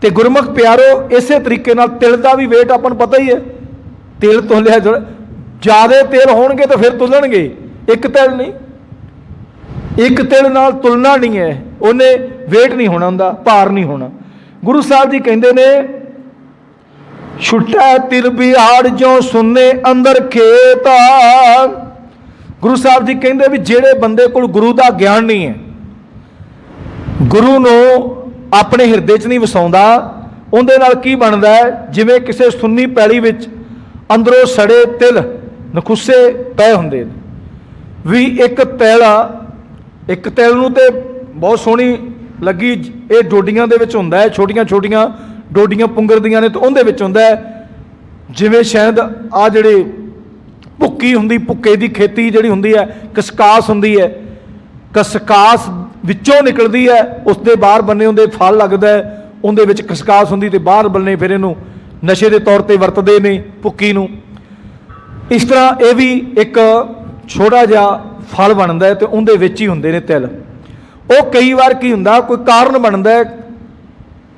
ਤੇ ਗੁਰਮੁਖ ਪਿਆਰੋ, ਇਸੇ ਤਰੀਕੇ ਨਾਲ ਤਿਲ ਦਾ ਵੀ ਵੇਟ ਆਪਾਂ ਨੂੰ ਪਤਾ ਹੀ ਹੈ। ਤਿਲ ਤੋਲਿਆ, ਜ਼ਿਆਦਾ ਤਿਲ ਹੋਣਗੇ ਤਾਂ ਫਿਰ ਤੁਲਣਗੇ, ਇੱਕ ਤਿਲ ਨਹੀਂ, ਇੱਕ ਤਿਲ ਨਾਲ ਤੁਲਨਾ ਨਹੀਂ ਹੈ, ਉਹਨੇ ਵੇਟ ਨਹੀਂ ਹੋਣਾ, ਹੁੰਦਾ ਭਾਰ ਨਹੀਂ ਹੋਣਾ। ਗੁਰੂ ਸਾਹਿਬ ਜੀ ਕਹਿੰਦੇ ਨੇ, ਛੁੱਟਾ ਤਿਲ ਬਿਹਾੜ ਜੋ ਸੁੰਨੇ ਅੰਦਰ ਖੇਤ। ਗੁਰੂ ਸਾਹਿਬ ਜੀ ਕਹਿੰਦੇ ਵੀ ਜਿਹੜੇ ਬੰਦੇ ਕੋਲ ਗੁਰੂ ਦਾ ਗਿਆਨ ਨਹੀਂ ਹੈ, ਗੁਰੂ ਨੂੰ ਆਪਣੇ ਹਿਰਦੇ 'ਚ ਨਹੀਂ ਵਸਾਉਂਦਾ, ਉਹਦੇ ਨਾਲ ਕੀ ਬਣਦਾ ਹੈ? ਜਿਵੇਂ ਕਿਸੇ ਸੁੰਨੀ ਪੈਲੀ ਵਿੱਚ ਅੰਦਰੋਂ ਸੜੇ ਤਿਲ ਨਖੁੱਸੇ ਪਏ ਹੁੰਦੇ ਨੇ। ਵੀ ਇੱਕ ਤਿਲ ਨੂੰ ਤੇ ਬਹੁਤ ਸੋਹਣੀ ਲੱਗੀ, ਇਹ ਡੋਡੀਆਂ ਦੇ ਵਿੱਚ ਹੁੰਦਾ ਹੈ, ਛੋਟੀਆਂ ਛੋਟੀਆਂ ਡੋਡੀਆਂ ਪੁੰਗਰਦੀਆਂ ਨੇ, ਤੇ ਉਹਦੇ ਵਿੱਚ ਹੁੰਦਾ ਹੈ ਜਿਵੇਂ ਸ਼ਾਇਦ ਆ ਜਿਹੜੇ ਭੁੱਕੀ ਹੁੰਦੀ, ਭੁੱਕੇ ਦੀ ਖੇਤੀ ਜਿਹੜੀ ਹੁੰਦੀ ਹੈ, ਕਸਕਾਸ ਹੁੰਦੀ ਹੈ, ਕਸਕਾਸ ਵਿੱਚੋਂ ਨਿਕਲਦੀ ਹੈ, ਉਸ ਦੇ ਬਾਹਰ ਬੰਨੇ ਉਹਦੇ ਫਲ ਲੱਗਦਾ ਹੈ, ਉਹਦੇ ਵਿੱਚ ਕਸਕਾਸ ਹੁੰਦੀ, ਤੇ ਬਾਹਰ ਬੰਨੇ ਫਿਰ ਇਹਨੂੰ ਨਸ਼ੇ ਦੇ ਤੌਰ ਤੇ ਵਰਤਦੇ ਨੇ ਭੁੱਕੀ ਨੂੰ। ਇਸ ਤਰ੍ਹਾਂ ਇਹ ਵੀ ਇੱਕ ਛੋਟਾ ਜਿਹਾ ਫਲ ਬਣਦਾ ਹੈ, ਤੇ ਉਹਦੇ ਵਿੱਚ ਹੀ ਹੁੰਦੇ ਨੇ ਤਿਲ। ਉਹ ਕਈ ਵਾਰ ਕੀ ਹੁੰਦਾ, ਕੋਈ ਕਾਰਨ ਬਣਦਾ ਹੈ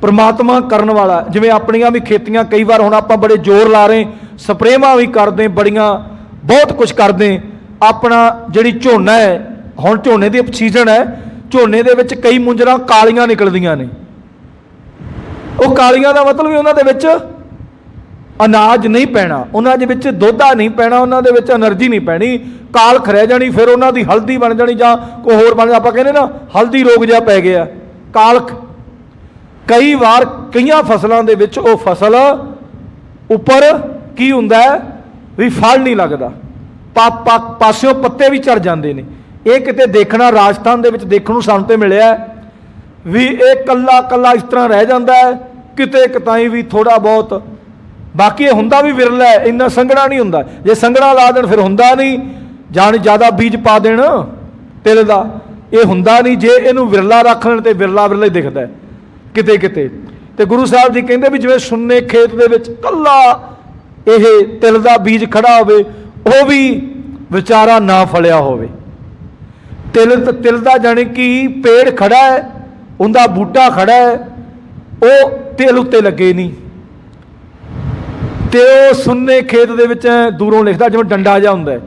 ਪਰਮਾਤਮਾ ਕਰਨ ਵਾਲਾ। ਜਿਵੇਂ ਆਪਣੀਆਂ ਵੀ ਖੇਤੀਆਂ ਕਈ ਵਾਰ, ਹੁਣ ਆਪਾਂ ਬੜੇ ਜ਼ੋਰ ਲਾ ਰਹੇ, ਸਪਰੇਵਾਂ ਵੀ ਕਰਦੇ, ਬੜੀਆਂ ਬਹੁਤ ਕੁਝ ਕਰਦੇ। ਆਪਣਾ ਜਿਹੜੀ ਝੋਨਾ ਹੈ, ਹੁਣ ਝੋਨੇ ਦੀ ਸੀਜ਼ਨ ਹੈ, ਝੋਨੇ ਦੇ ਵਿੱਚ ਕਈ ਮੁੰਜਰਾਂ ਕਾਲੀਆਂ ਨਿਕਲਦੀਆਂ ਨੇ। ਉਹ ਕਾਲੀਆਂ ਦਾ ਮਤਲਬ ਵੀ ਉਹਨਾਂ ਦੇ ਵਿੱਚ ਅਨਾਜ ਨਹੀਂ ਪੈਣਾ, ਉਹਨਾਂ ਦੇ ਵਿੱਚ ਦੁੱਧਾ ਨਹੀਂ ਪੈਣਾ, ਉਹਨਾਂ ਦੇ ਵਿੱਚ એનર્ਜੀ ਨਹੀਂ ਪੈਣੀ, ਕਾਲਖ ਰਹਿ ਜਾਣੀ, ਫਿਰ ਉਹਨਾਂ ਦੀ ਹਲਦੀ ਬਣ ਜਾਣੀ, ਜਾਂ ਕੋਈ ਹੋਰ ਬਣ, ਆਪਾਂ ਕਹਿੰਦੇ ਨਾ ਹਲਦੀ ਰੋਗ ਜਿਹਾ ਪੈ ਗਿਆ, ਕਾਲਖ। ਕਈ ਵਾਰ ਕਈਆਂ ਫਸਲਾਂ ਦੇ ਵਿੱਚ ਉਹ ਫਸਲ ਉੱਪਰ ਕੀ ਹੁੰਦਾ ਹੈ ਵੀ ਫਲ ਨਹੀਂ ਲੱਗਦਾ, ਪਾਸਿਓਂ ਪੱਤੇ ਵੀ ਝੜ ਜਾਂਦੇ ਨੇ। ਇਹ ਕਿਤੇ ਦੇਖਣਾ ਰਾਜਸਥਾਨ ਦੇ ਵਿੱਚ ਦੇਖਣ ਨੂੰ ਸਾਨੂੰ ਤੇ ਮਿਲਿਆ ਵੀ ਇਹ ਕੱਲਾ ਕੱਲਾ ਇਸ ਤਰ੍ਹਾਂ ਰਹਿ ਜਾਂਦਾ ਹੈ, ਕਿਤੇ ਕਿਤਾਈ ਵੀ ਥੋੜਾ ਬਹੁਤ, ਬਾਕੀ ਇਹ ਹੁੰਦਾ ਵੀ ਵਿਰਲਾ ਹੈ, ਇੰਨਾ ਸੰਘਣਾ ਨਹੀਂ ਹੁੰਦਾ। ਜੇ ਸੰਘਣਾ ਲਾ ਦੇਣ ਫਿਰ ਹੁੰਦਾ ਨਹੀਂ, ਜਾਣ ਜ਼ਿਆਦਾ ਬੀਜ ਪਾ ਦੇਣ ਤਿਲ ਦਾ, ਇਹ ਹੁੰਦਾ ਨਹੀਂ। ਜੇ ਇਹਨੂੰ ਵਿਰਲਾ ਰੱਖ ਲੈਣ ਤੇ ਵਿਰਲਾ ਵਿਰਲਾ ਹੀ ਦਿਖਦਾ ਕਿਤੇ ਕਿਤੇ। ਤੇ ਗੁਰੂ ਸਾਹਿਬ ਜੀ ਕਹਿੰਦੇ ਵੀ ਜਿਵੇਂ ਸੁੰਨੇ ਖੇਤ ਦੇ ਵਿੱਚ ਕੱਲਾ ਇਹ ਤਿਲ ਦਾ ਬੀਜ ਖੜਾ ਹੋਵੇ, ਉਹ ਵੀ ਵਿਚਾਰਾ ਨਾ ਫਲਿਆ ਹੋਵੇ। ਤਿਲ ਦਾ ਜਾਣੀ ਕਿ ਪੇੜ ਖੜਾ ਹੈ, ਉਹਦਾ ਬੂਟਾ ਖੜਾ ਹੈ, ਉਹ ਤਿਲ ਉੱਤੇ ਲੱਗੇ ਨਹੀਂ। ਤੇ ਉਹ ਸੁੰਨੇ ਖੇਤ ਦੇ ਵਿੱਚ ਦੂਰੋਂ ਲਿਖਦਾ ਜਿਵੇਂ ਡੰਡਾ ਜਿਹਾ ਹੁੰਦਾ,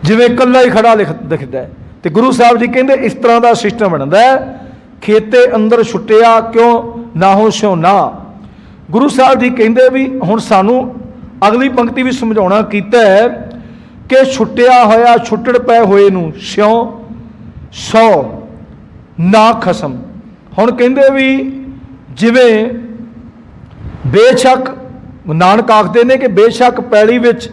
ਜਿਵੇਂ ਕੱਲਾ ਹੀ ਖੜਾ ਦਿਖਦਾ। ਤੇ ਗੁਰੂ ਸਾਹਿਬ ਜੀ ਕਹਿੰਦੇ ਇਸ ਤਰ੍ਹਾਂ ਦਾ ਸਿਸਟਮ ਬਣਦਾ ਹੈ, ਖੇਤੇ ਅੰਦਰ ਛੁੱਟਿਆ ਕਿਉਂ ਨਾ ਹੋ ਸਿਉ ਨਾ। ਗੁਰੂ ਸਾਹਿਬ ਜੀ ਕਹਿੰਦੇ ਵੀ ਹੁਣ ਸਾਨੂੰ ਅਗਲੀ ਪੰਕਤੀ ਵੀ ਸਮਝਾਉਣਾ ਕੀਤਾ ਹੈ ਕਿ ਛੁੱਟਿਆ ਹੋਇਆ ਛੁੱਟੜ ਪਏ ਹੋਏ ਨੂੰ ਸਿਉ ਸੌ ਨਾ ਖਸਮ। ਹੁਣ ਕਹਿੰਦੇ ਵੀ ਜਿਵੇਂ ਬੇਸ਼ੱਕ ਨਾਨਕ ਆਖਦੇ ਨੇ ਕਿ ਬੇਸ਼ੱਕ ਪੈਲੀ ਵਿੱਚ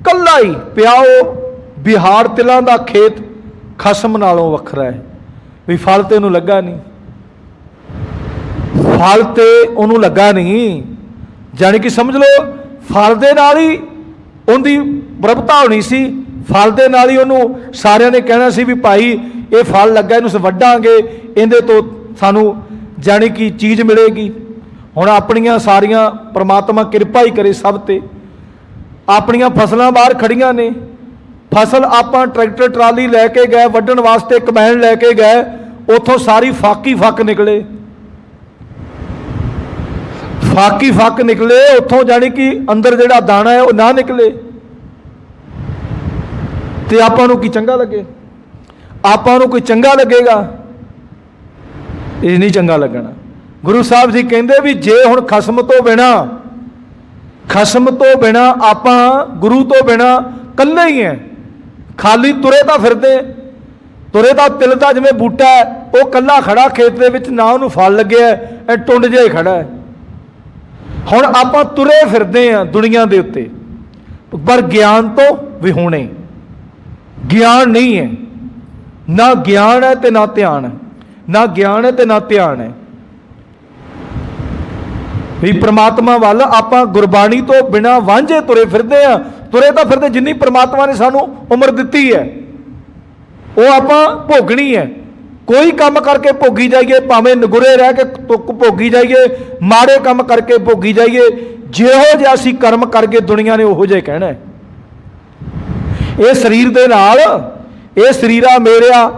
ਕੱਲਾ ਹੀ ਪਿਆ ਉਹ ਬਿਹਾਰ ਤਿਲਾਂ ਦਾ ਖੇਤ ਖਸਮ ਨਾਲੋਂ ਵੱਖਰਾ ਹੈ, ਵੀ ਫਲ ਤੇ ਉਹਨੂੰ ਲੱਗਾ ਨਹੀਂ, ਫਲ ਤੇ ਉਹਨੂੰ ਲੱਗਾ ਨਹੀਂ। ਜਾਣੀ ਕਿ ਸਮਝ ਲਓ ਫਲ ਦੇ ਨਾਲ ਹੀ ਉਹਦੀ ਪ੍ਰਭਤਾ ਹੋਣੀ ਸੀ, ਫਲ ਦੇ ਨਾਲ ਹੀ ਉਹਨੂੰ ਸਾਰਿਆਂ ਨੇ ਕਹਿਣਾ ਸੀ ਵੀ ਭਾਈ ਇਹ ਫਲ ਲੱਗਾ, ਇਹਨੂੰ ਵੱਢਾਂਗੇ, ਇਹਦੇ ਤੋਂ ਸਾਨੂੰ ਜਾਣੀ ਕਿ ਚੀਜ਼ ਮਿਲੇਗੀ। ਹੁਣ ਆਪਣੀਆਂ ਸਾਰੀਆਂ ਪ੍ਰਮਾਤਮਾ ਕਿਰਪਾ ਹੀ ਕਰੇ ਸਭ ਤੇ, ਆਪਣੀਆਂ ਫਸਲਾਂ ਬਾਹਰ ਖੜੀਆਂ ਨੇ, ਫਸਲ ਆਪਾਂ ਟਰੈਕਟਰ ਟਰਾਲੀ ਲੈ ਕੇ ਗਏ ਵੱਢਣ ਵਾਸਤੇ, ਕੰਬਾਈਨ ਲੈ ਕੇ ਗਏ, ਉੱਥੋਂ ਸਾਰੀ ਫੱਕ ਹੀ ਫੱਕ ਨਿਕਲੇ, ਫੱਕ ਹੀ ਫੱਕ ਨਿਕਲੇ ਉੱਥੋਂ, ਜਾਣੀ ਕਿ ਅੰਦਰ ਜਿਹੜਾ ਦਾਣਾ ਹੈ ਉਹ ਨਾ ਨਿਕਲੇ। ਤੇ ਆਪਾਂ ਨੂੰ ਕੀ ਚੰਗਾ ਲੱਗੇ? ਆਪਾਂ ਨੂੰ ਕੋਈ ਚੰਗਾ ਲੱਗੇਗਾ? ਇਹ ਨਹੀਂ ਚੰਗਾ ਲੱਗਣਾ। ਗੁਰੂ ਸਾਹਿਬ ਜੀ ਕਹਿੰਦੇ ਵੀ ਜੇ ਹੁਣ ਖਸਮ ਤੋਂ ਬਿਨਾ ਆਪਾਂ ਗੁਰੂ ਤੋਂ ਬਿਨਾ ਇਕੱਲੇ ਹੀ ਹੈ, ਖਾਲੀ ਤੁਰੇ ਤਾਂ ਫਿਰਦੇ, ਤੁਰੇ ਤਾਂ ਤਿਲ ਦਾ ਜਿਵੇਂ ਬੂਟਾ ਹੈ ਉਹ ਇਕੱਲਾ ਖੜਾ ਖੇਤ ਦੇ ਵਿੱਚ, ਨਾ ਉਹਨੂੰ ਫਲ ਲੱਗਿਆ, ਇਹ ਟੁੰਡ ਜਿਹਾ ਹੀ ਖੜਾ ਹੈ। ਹੁਣ ਆਪਾਂ ਤੁਰੇ ਫਿਰਦੇ ਹਾਂ ਦੁਨੀਆ ਦੇ ਉੱਤੇ, ਪਰ ਗਿਆਨ ਤੋਂ ਵਿਹੂਣੇ, ਗਿਆਨ ਨਹੀਂ ਹੈ, ਨਾ ਗਿਆਨ ਹੈ ਤੇ ਨਾ ਧਿਆਨ ਹੈ, ਨਾ ਗਿਆਨ ਹੈ ਤੇ ਨਾ ਧਿਆਨ ਹੈ। ਵੀ ਪ੍ਰਮਾਤਮਾ ਵੱਲ ਆਪਾਂ ਗੁਰਬਾਣੀ ਤੋਂ ਬਿਨਾਂ ਵਾਂਝੇ ਤੁਰੇ ਫਿਰਦੇ ਆ, ਤੁਰੇ ਤਾਂ ਫਿਰਦੇ, ਜਿੰਨੀ ਪ੍ਰਮਾਤਮਾ ਨੇ ਸਾਨੂੰ ਉਮਰ ਦਿੱਤੀ ਹੈ ਉਹ ਆਪਾਂ ਭੋਗਣੀ ਹੈ। ਕੋਈ ਕੰਮ ਕਰਕੇ ਭੋਗੀ ਜਾਈਏ, ਭਾਵੇਂ ਨਗੁਰੇ ਰਹਿ ਕੇ ਭੋਗੀ ਜਾਈਏ, ਮਾੜੇ ਕੰਮ ਕਰਕੇ ਭੋਗੀ ਜਾਈਏ, ਜਿਹੋ ਜਿਹਾ ਅਸੀਂ ਕਰਮ ਕਰਕੇ ਦੁਨੀਆ ਨੇ ਉਹੋ ਜਿਹਾ ਕਹਿਣਾ ਹੈ। ਇਹ ਸਰੀਰ ਦੇ ਨਾਲ, ਇਹ ਸਰੀਰਾ ਮੇਰਿਆ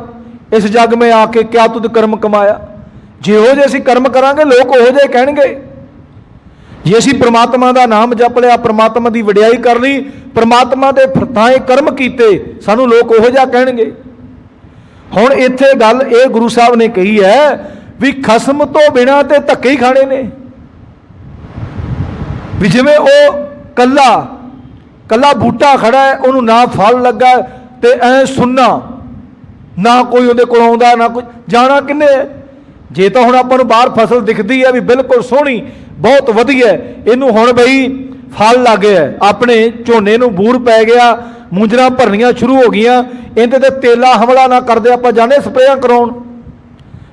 ਇਸ ਜੱਗ ਮੈਂ ਆ ਕੇ ਕਿਆ ਤੁਧ ਕਰਮ ਕਮਾਇਆ, ਜਿਹੋ ਜਿਹੇ ਅਸੀਂ ਕਰਮ ਕਰਾਂਗੇ ਲੋਕ ਉਹੋ ਜਿਹੇ ਕਹਿਣਗੇ। ਜੇ ਅਸੀਂ ਪ੍ਰਮਾਤਮਾ ਦਾ ਨਾਮ ਜਪ ਲਿਆ, ਪ੍ਰਮਾਤਮਾ ਦੀ ਵਡਿਆਈ ਕਰ ਲਈ, ਪ੍ਰਮਾਤਮਾ ਦੇ ਫਰਤਾਏ ਕਰਮ ਕੀਤੇ, ਸਾਨੂੰ ਲੋਕ ਉਹੋ ਜਿਹਾ ਕਹਿਣਗੇ। ਹੁਣ ਇੱਥੇ ਗੱਲ ਇਹ ਗੁਰੂ ਸਾਹਿਬ ਨੇ ਕਹੀ ਹੈ ਵੀ ਖਸਮ ਤੋਂ ਬਿਨਾਂ ਤੇ ਧੱਕੇ ਹੀ ਖਾਣੇ ਨੇ। ਵੀ ਜਿਵੇਂ ਉਹ ਕੱਲਾ ਬੂਟਾ ਖੜਾ ਹੈ, ਉਹਨੂੰ ਨਾ ਫਲ ਲੱਗਾ ਤੇ ਐ ਸੁੰਨਾ, ਨਾ ਕੋਈ ਉਹਦੇ ਕੋਲ ਆਉਂਦਾ, ਨਾ ਕੋਈ, ਜਾਣਾ ਕਿੰਨੇ? ਜੇ ਤਾਂ ਹੁਣ ਆਪਾਂ ਨੂੰ ਬਾਹਰ ਫਸਲ ਦਿਖਦੀ ਹੈ ਵੀ ਬਿਲਕੁਲ ਸੋਹਣੀ, ਬਹੁਤ ਵਧੀਆ, ਇਹਨੂੰ ਹੁਣ ਬਈ ਫਲ ਲੱਗ ਗਿਆ, ਆਪਣੇ ਝੋਨੇ ਨੂੰ ਬੂਰ ਪੈ ਗਿਆ, ਮੂੰਜਰਾਂ ਭਰਨੀਆਂ ਸ਼ੁਰੂ ਹੋ ਗਈਆਂ, ਇਹਦੇ ਤੇ ਤੇਲਾ ਹਮਲਾ ਨਾ ਕਰਦੇ, ਆਪਾਂ ਜਾਣੇ ਸਪਰੇਆਂ ਕਰਾਉਣ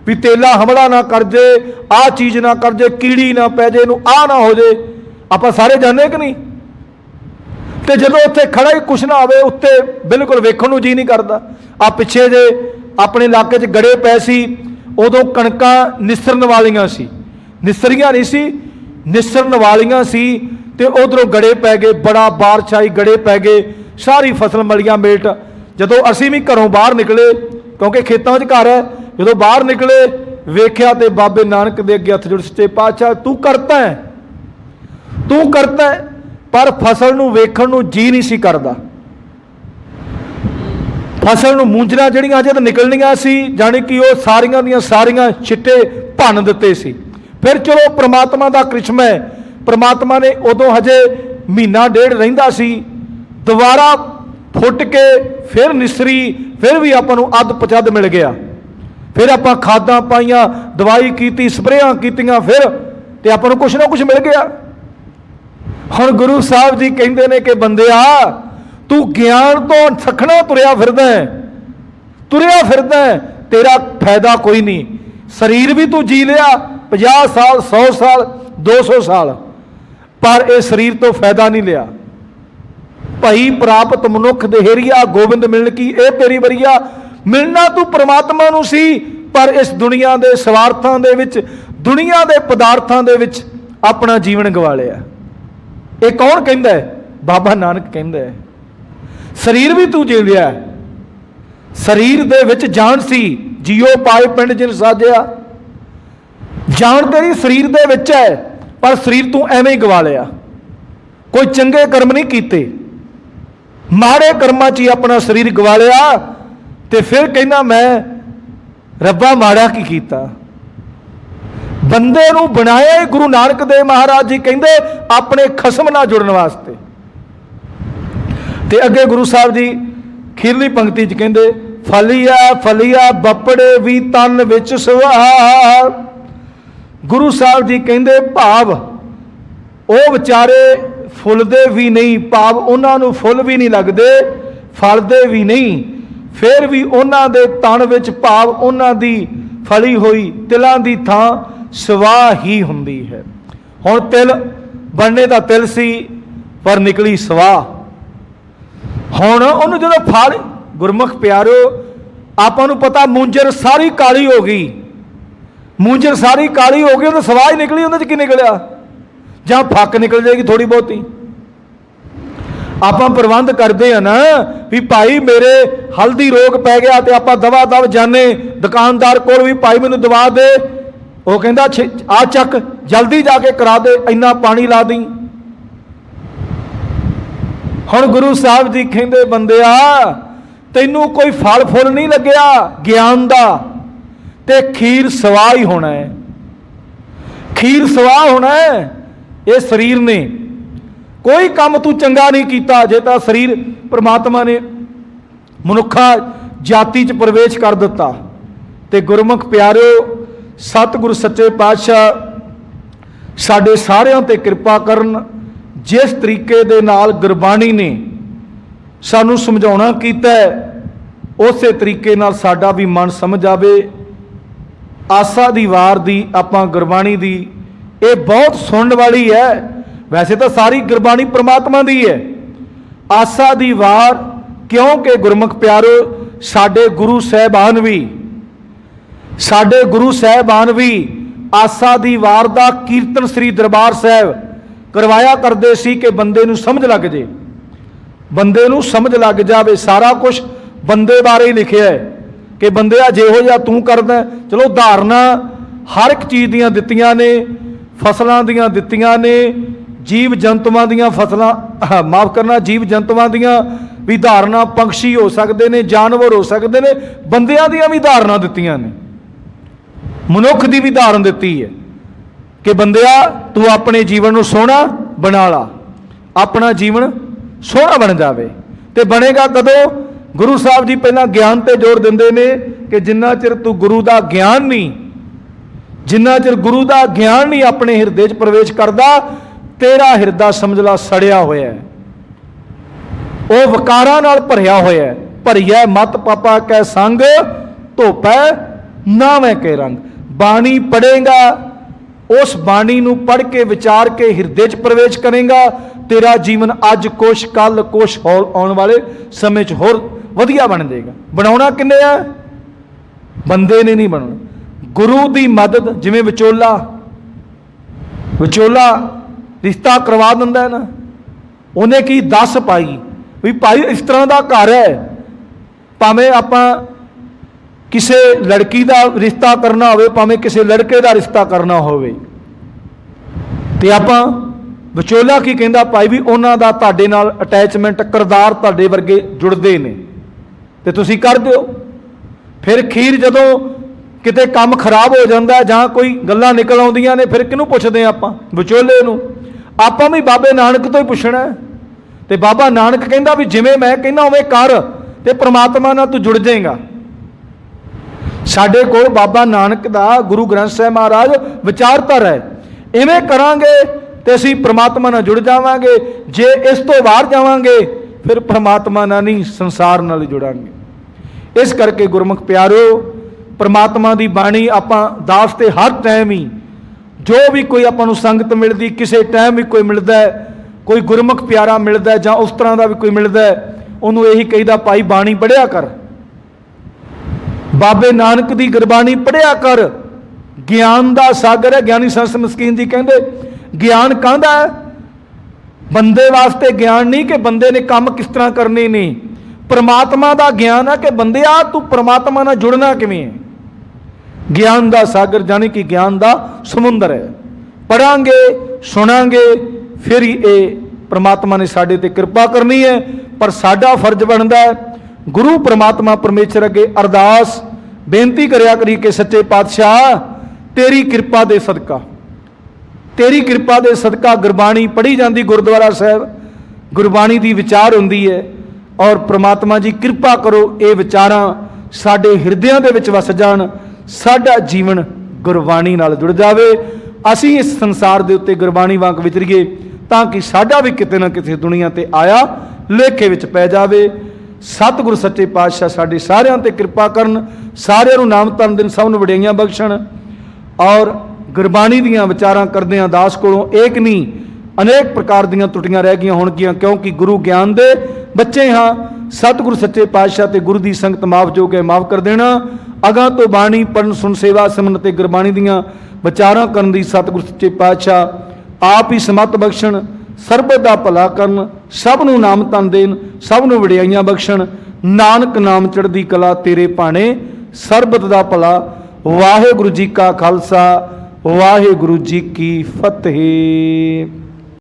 ਵੀ ਤੇਲਾ ਹਮਲਾ ਨਾ ਕਰ ਜੇ, ਆਹ ਚੀਜ਼ ਨਾ ਕਰ ਜੇ, ਕੀੜੀ ਨਾ ਪੈ ਜੇ, ਇਹਨੂੰ ਆਹ ਨਾ ਹੋ ਜੇ, ਆਪਾਂ ਸਾਰੇ ਜਾਣੇ ਕਿ ਨਹੀਂ? ਤੇ ਜਦੋਂ ਉੱਥੇ ਖੜਾ ਹੀ ਕੁਛ ਨਾ ਆਵੇ, ਉੱਤੇ ਬਿਲਕੁਲ ਵੇਖਣ ਨੂੰ ਜੀ ਨਹੀਂ ਕਰਦਾ। ਆ ਪਿੱਛੇ ਜੇ ਆਪਣੇ ਇਲਾਕੇ 'ਚ ਗੜੇ ਪਏ ਸੀ, ਉਦੋਂ ਕਣਕਾਂ ਨਿਸਰਨ ਵਾਲੀਆਂ ਸੀ, ਨਿਸਰੀਆਂ ਨਹੀਂ ਸੀ, ਨਿਸਰਨ ਵਾਲੀਆਂ ਸੀ, ਤੇ ਉਧਰੋਂ ਗੜੇ ਪੈ ਗਏ, ਬੜਾ ਬਾਰਿਸ਼ ਆਈ, ਗੜੇ ਪੈ ਗਏ, ਸਾਰੀ ਫਸਲ ਮਲੀਆਂ ਮੇਟ। ਜਦੋਂ ਅਸੀਂ ਵੀ ਘਰੋਂ ਬਾਹਰ ਨਿਕਲੇ, ਕਿਉਂਕਿ ਖੇਤਾਂ 'ਚ ਘਰ ਹੈ, ਜਦੋਂ ਬਾਹਰ ਨਿਕਲੇ ਵੇਖਿਆ ਤੇ ਬਾਬੇ ਨਾਨਕ ਦੇ ਅੱਗੇ ਹੱਥ ਜੋੜ, ਸੱਚੇ ਪਾਤਸ਼ਾਹ ਤੂੰ ਕਰਤਾ ਹੈ, ਤੂੰ ਕਰਤਾ ਹੈ, ਪਰ ਫਸਲ ਨੂੰ ਵੇਖਣ ਨੂੰ ਜੀ ਨਹੀਂ ਸੀ ਕਰਦਾ। ਫਸਲ ਨੂੰ ਮੂੰਜਰਾਂ ਜਿਹੜੀਆਂ ਅਜੇ ਤਾਂ ਨਿਕਲਣੀਆਂ ਸੀ, ਜਾਣੀ ਕਿ ਉਹ ਸਾਰੀਆਂ ਦੀਆਂ ਸਾਰੀਆਂ ਛਿੱਟੇ ਭੰਨ ਦਿੱਤੇ ਸੀ। ਫਿਰ ਚਲੋ ਪ੍ਰਮਾਤਮਾ ਦਾ ਕ੍ਰਿਸ਼ਮਾ ਹੈ, ਪ੍ਰਮਾਤਮਾ ਨੇ ਉਦੋਂ ਹਜੇ ਮਹੀਨਾ ਡੇਢ ਰਹਿੰਦਾ ਸੀ, ਦੁਬਾਰਾ ਫੁੱਟ ਕੇ ਫਿਰ ਨਿਸਰੀ, ਫਿਰ ਵੀ ਆਪਾਂ ਨੂੰ ਅੱਧ ਪਚੱਧ ਮਿਲ ਗਿਆ, ਫਿਰ ਆਪਾਂ ਖਾਦਾਂ ਪਾਈਆਂ, ਦਵਾਈ ਕੀਤੀ, ਸਪਰੇਆਂ ਕੀਤੀਆਂ, ਫਿਰ ਤੇ ਆਪਾਂ ਨੂੰ ਕੁਛ ਨਾ ਕੁਛ ਮਿਲ ਗਿਆ। ਹੁਣ ਗੁਰੂ ਸਾਹਿਬ ਜੀ ਕਹਿੰਦੇ ਨੇ ਕਿ ਬੰਦਿਆ तू ज्ञान तो सखना तुरया फिरदा है, तेरा फायदा कोई नहीं। शरीर भी तू जी लिया 50 साल 100 साल 200 साल, पर इस शरीर तो फायदा नहीं लिया। भाई प्राप्त मनुख देहरिया गोबिंद मिलण की ये तेरी वरिया। मिलना तू परमात्मा नूं सी, पर इस दुनिया के स्वार्थां दे विच, दुनिया के पदार्थां दे विच अपना जीवन गवा लिया। ये कौन कहंदा है? बाबा नानक कहंदा है। शरीर भी तू जी लिया, शरीर दे विच जान सी, जियो पाए पिंड जिन साजिया। जान तेरी शरीर दे विच है, पर शरीर तू एवें ही गवा लिया। कोई चंगे कर्म नहीं कीते, माड़े कर्मां च ही अपना शरीर गवा लिया। ते फिर कहना मैं रब्बा माड़ा की कीता। बंदे नूं बनाया ही गुरु नानक देव महाराज जी कहंदे अपने खसम नाल जुड़न वास्ते। ते अगे गुरु साहब जी खीरली पंक्ति च कहंदे फलिया फलिया बपड़े भी तन विच सवार। गुरु साहब जी कहंदे भाव ਉਹ ਵਿਚਾਰੇ ਫੁੱਲਦੇ ਵੀ ਨਹੀਂ, ਭਾਵ ਉਹਨਾਂ ਨੂੰ ਫੁੱਲ ਵੀ ਨਹੀਂ ਲੱਗਦੇ, ਫਲਦੇ ਵੀ ਨਹੀਂ, ਫਿਰ ਵੀ ਉਹਨਾਂ ਦੇ ਤਣ ਵਿੱਚ ਭਾਵ ਉਹਨਾਂ ਦੀ ਫਲੀ ਹੋਈ ਤਿਲਾਂ ਦੀ ਥਾਂ ਸਵਾਹ ਹੀ ਹੁੰਦੀ ਹੈ। ਹੁਣ ਤਿਲ ਬਣਨੇ ਦਾ ਤਿਲ ਸੀ, ਪਰ ਨਿਕਲੀ ਸਵਾਹ। ਹੁਣ ਉਹਨੂੰ ਜਦੋਂ ਫਲ, ਗੁਰਮੁਖ ਪਿਆਰਿਓ ਆਪਾਂ ਨੂੰ ਪਤਾ ਮੂੰਜਰ ਸਾਰੀ ਕਾਲੀ ਹੋ ਗਈ, ਮੂੰਜਰ ਸਾਰੀ ਕਾਲੀ ਹੋ ਗਈ, ਉਹਨੂੰ ਸਵਾਹ ਹੀ ਨਿਕਲੀ, ਉਹਦੇ 'ਚ ਕੀ ਨਿਕਲਿਆ? ਜਾਂ ਫੱਕ ਨਿਕਲ ਜਾਏਗੀ ਥੋੜੀ ਬਹੁਤੀ। ਆਪਾਂ ਪ੍ਰਬੰਧ ਕਰਦੇ ਆ ਨਾ ਵੀ ਭਾਈ ਮੇਰੇ ਹਲਦੀ ਰੋਗ ਪੈ ਗਿਆ, ਤੇ ਆਪਾਂ ਦਵਾ ਦਵ ਜਾਣੇ ਦੁਕਾਨਦਾਰ ਕੋਲ ਵੀ ਭਾਈ ਮੈਨੂੰ ਦਵਾ ਦੇ। ਉਹ ਕਹਿੰਦਾ ਆ ਚੱਕ ਜਲਦੀ ਜਾ ਕੇ ਕਰਾ ਦੇ, ਇੰਨਾ ਪਾਣੀ ਲਾ ਦੀ। ਹੁਣ ਗੁਰੂ ਸਾਹਿਬ ਜੀ ਕਹਿੰਦੇ ਬੰਦਿਆ ਤੈਨੂੰ ਕੋਈ ਫਲ ਫੁੱਲ ਨਹੀਂ ਲੱਗਿਆ ਗਿਆਨ ਦਾ, ਤੇ ਖੀਰ ਸਵਾਹ ਹੀ ਹੋਣਾ ਹੈ, ਖੀਰ ਸਵਾਹ ਹੋਣਾ ਹੈ। ਇਹ ਸਰੀਰ ਨੇ ਕੋਈ ਕੰਮ ਤੂੰ ਚੰਗਾ ਨਹੀਂ ਕੀਤਾ, ਜੇ ਤਾਂ ਸਰੀਰ परमात्मा ने मनुखा जाति च प्रवेश कर दिता। तो गुरमुख प्यारिओ सतगुरु सच्चे पातशाह साडे सारिਆਂ ते कृपा करन। जिस तरीके दे नाल गुरबाणी ने सानू समझाउणा कीता है, उस तरीके नाल साडा भी मन समझ आवे। आसा दी वार दी आपां गुरबाणी दी ये बहुत सुनने वाली है। वैसे तो सारी गुरबाणी परमात्मा दी है। आसा दी वार क्योंकि गुरमुख प्यारो साडे गुरु साहबान भी आसा दी वार दा कीर्तन श्री दरबार साहब करवाया करते सी कि बंदे नूं समझ लग जे, बंदे नूं समझ लग जाए। सारा कुछ बंदे बारे ही लिखिया है कि बंदे जिहो जिहा तू करदा। चलो धारना हर एक चीज़ दियां दित्तियां ने, फसलों दियां दित्तियां ने, जीव जंतुआं दियां फसलां माफ़ करना जीव जंतुआं दियां भी धारना, पंछी हो सकते हैं, जानवर हो सकते हैं, बंदियां दियां भी धारना दित्तियां ने, मनुख की भी धारण दित्ती है कि बंदिया तू अपने जीवन को सोहना बना ला, अपना जीवन सोहना बन जाए। तो बनेगा कदों? गुरु साहब जी पहला ज्ञान पर जोर देंदे ने कि जिन्ना चिर तू गुरु का ज्ञान नहीं, जिन्ना चिर गुरु का ज्ञान नहीं अपने हिरदे च प्रवेश करता, तेरा हिरदा समझ ला सड़िया होया है, वह विकारां नाल भरिया होया है। भरिया मत पापा कै संग धोपै नावें के रंग। बाणी पढ़ेगा, उस बाणी नूं पढ़ के विचार के हिरदे च प्रवेश करेगा, तेरा जीवन अज कुछ कल कुछ होर आने वाले समय च होर वधिया बन जाएगा। बनाउणा किन्ने है? बंदे ने नहीं बनाउणा। गुरु की मदद, जिवें विचोला रिश्ता करवा दिंदा है ना, उन्हें की दस पाई भी भाई इस तरह का घर है, भावें आपां किसी लड़की का रिश्ता करना हो, भावें किसी लड़के का रिश्ता करना हो, तो आपां विचोला की कहंदा भाई भी उन्हां दा तुहाडे नाल अटैचमेंट किरदार तुहाडे वर्गे जुड़दे ने ते तुसीं कर दिओ। फिर खीर जदों किते काम खराब हो जाता है, जहाँ कोई गल्लां निकल आउंदियां ने, फिर किहनूं पुछदे आपां? विचोले नूं। आपां भी बाबे नानक तो ही पुछना है। तो बाबा नानक कहंदा भी जिवें मैं कहना उवें कर, ते परमात्मा नाल तू जुड़ जाएगा। साडे कोल बाबा नानक दा गुरु ग्रंथ साहिब महाराज विचारधर है। इवें करांगे तो असीं परमात्मा नाल जुड़ जावांगे। जे इस तो बाहर जावांगे ਫਿਰ ਪਰਮਾਤਮਾ ਨਾਲ ਨਹੀਂ ਸੰਸਾਰ ਨਾਲ ਹੀ ਜੁੜਾਂਗੇ। ਇਸ ਕਰਕੇ ਗੁਰਮੁਖ ਪਿਆਰਿਓ, ਪਰਮਾਤਮਾ ਦੀ ਬਾਣੀ ਆਪਾਂ ਦਾਸ ਤੇ ਹਰ ਟਾਈਮ ਹੀ ਜੋ ਵੀ ਕੋਈ ਆਪਾਂ ਨੂੰ ਸੰਗਤ ਮਿਲਦੀ, ਕਿਸੇ ਟਾਈਮ ਵੀ ਕੋਈ ਮਿਲਦਾ ਹੈ, ਕੋਈ ਗੁਰਮੁਖ ਪਿਆਰਾ ਮਿਲਦਾ ਜਾਂ ਉਸ ਤਰ੍ਹਾਂ ਦਾ ਵੀ ਕੋਈ ਮਿਲਦਾ, ਉਹਨੂੰ ਇਹੀ ਕਹੀਦਾ, ਭਾਈ ਬਾਣੀ ਪੜ੍ਹਿਆ ਕਰ, ਬਾਬੇ ਨਾਨਕ ਦੀ ਗੁਰਬਾਣੀ ਪੜ੍ਹਿਆ ਕਰ। ਗਿਆਨ ਦਾ ਸਾਗਰ ਹੈ। ਗਿਆਨੀ ਸੰਤ ਮਸਕੀਨ ਜੀ ਕਹਿੰਦੇ ਗਿਆਨ ਕਾਹਦਾ ਹੈ? ਬੰਦੇ ਵਾਸਤੇ ਗਿਆਨ ਨਹੀਂ ਕਿ ਬੰਦੇ ਨੇ ਕੰਮ ਕਿਸ ਤਰ੍ਹਾਂ ਕਰਨੇ ਨੇ, ਪਰਮਾਤਮਾ ਦਾ ਗਿਆਨ ਹੈ ਕਿ ਬੰਦਿਆ ਤੂੰ ਪਰਮਾਤਮਾ ਨਾਲ ਜੁੜਨਾ ਕਿਵੇਂ ਹੈ। ਗਿਆਨ ਦਾ ਸਾਗਰ ਜਾਣੀ ਕਿ ਗਿਆਨ ਦਾ ਸਮੁੰਦਰ ਹੈ। ਪੜਾਂਗੇ, ਸੁਣਾਂਗੇ, ਫਿਰ ਹੀ ਇਹ ਪਰਮਾਤਮਾ ਨੇ ਸਾਡੇ ਤੇ ਕਿਰਪਾ ਕਰਨੀ ਹੈ। ਪਰ ਸਾਡਾ ਫਰਜ਼ ਬਣਦਾ ਹੈ ਗੁਰੂ ਪਰਮਾਤਮਾ ਪਰਮੇਸ਼ਰ ਅੱਗੇ ਅਰਦਾਸ ਬੇਨਤੀ ਕਰਿਆ ਕਰੀ ਕਿ ਸੱਚੇ ਪਾਤਸ਼ਾਹ ਤੇਰੀ ਕਿਰਪਾ ਦੇ ਸਦਕਾ, ਤੇਰੀ ਕਿਰਪਾ ਦੇ ਸਦਕਾ ਗੁਰਬਾਣੀ ਪੜ੍ਹੀ ਜਾਂਦੀ ਗੁਰਦੁਆਰਾ ਸਾਹਿਬ, ਗੁਰਬਾਣੀ ਦੀ ਵਿਚਾਰ ਹੁੰਦੀ ਹੈ, ਔਰ ਪ੍ਰਮਾਤਮਾ ਜੀ ਕਿਰਪਾ ਕਰੋ ਇਹ ਵਿਚਾਰਾਂ ਸਾਡੇ ਹਿਰਦਿਆਂ ਦੇ ਵਿੱਚ ਵਸ ਜਾਣ, ਸਾਡਾ ਜੀਵਨ ਗੁਰਬਾਣੀ ਨਾਲ ਜੁੜ ਜਾਵੇ, ਅਸੀਂ ਇਸ ਸੰਸਾਰ ਦੇ ਉੱਤੇ ਗੁਰਬਾਣੀ ਵਾਂਗ ਵਿਚਰੀਏ ਤਾਂ ਕਿ ਸਾਡਾ ਵੀ ਕਿਤੇ ਨਾ ਕਿਤੇ ਦੁਨੀਆ ਤੇ ਆਇਆ ਲੇਖੇ ਵਿੱਚ ਪੈ ਜਾਵੇ। ਸਤਿਗੁਰੂ ਸੱਚੇ ਪਾਤਸ਼ਾਹ ਸਾਡੇ ਸਾਰਿਆਂ ਤੇ ਕਿਰਪਾ ਕਰਨ, ਸਾਰਿਆਂ ਨੂੰ ਨਾਮ ਧਨ ਦੇਣ, ਸਭ ਨੂੰ ਵਡਿਆਈਆਂ ਬਖਸ਼ਣ। ਔਰ ਗੁਰਬਾਣੀ ਦੀਆਂ ਵਿਚਾਰਾਂ ਕਰਦਿਆਂ ਦਾਸ ਕੋਲੋਂ ਏਕ ਨਹੀਂ ਅਨੇਕ ਪ੍ਰਕਾਰ ਦੀਆਂ त्रुटियां ਰਹਿ ਗਈਆਂ ਹੋਣਗੀਆਂ, ਕਿਉਂਕਿ ਗੁਰੂ ਗਿਆਨ ਦੇ ਬੱਚੇ ਹਾਂ। ਸਤਿਗੁਰੂ ਸੱਚੇ ਪਾਤਸ਼ਾਹ ਤੇ ਗੁਰੂ ਦੀ ਸੰਗਤ ਮਾਫ ਜੋ ਕੇ ਮਾਫ ਕਰ ਦੇਣਾ। ਅਗਾਂ ਤੋਂ ਬਾਣੀ ਪੜਨ, ਸੁਣ, ਸੇਵਾ ਸਿਮਰਨ ਤੇ ਗੁਰਬਾਣੀ ਦੀਆਂ ਵਿਚਾਰਾਂ ਕਰਨ ਦੀ ਸਤਿਗੁਰੂ ਸੱਚੇ ਪਾਤਸ਼ਾਹ ਆਪ ਹੀ ਸਮਤ ਬਖਸ਼ਣ, ਸਰਬਤ ਦਾ ਭਲਾ ਕਰਨ, ਸਭ ਨੂੰ ਨਾਮ ਧਨ ਦੇਣ, ਸਭ ਨੂੰ ਵਡਿਆਈਆਂ ਬਖਸ਼ਣ। ਨਾਨਕ ਨਾਮ ਚੜ੍ਹਦੀ ਕਲਾ ਤੇਰੇ ਭਾਣੇ, ਸਰਬਤ ਦਾ ਭਲਾ। ਵਾਹਿਗੁਰੂ ਜੀ ਕਾ ਖਾਲਸਾ, ਵਾਹਿਗੁਰੂ ਜੀ ਕੀ ਫਤਿਹ।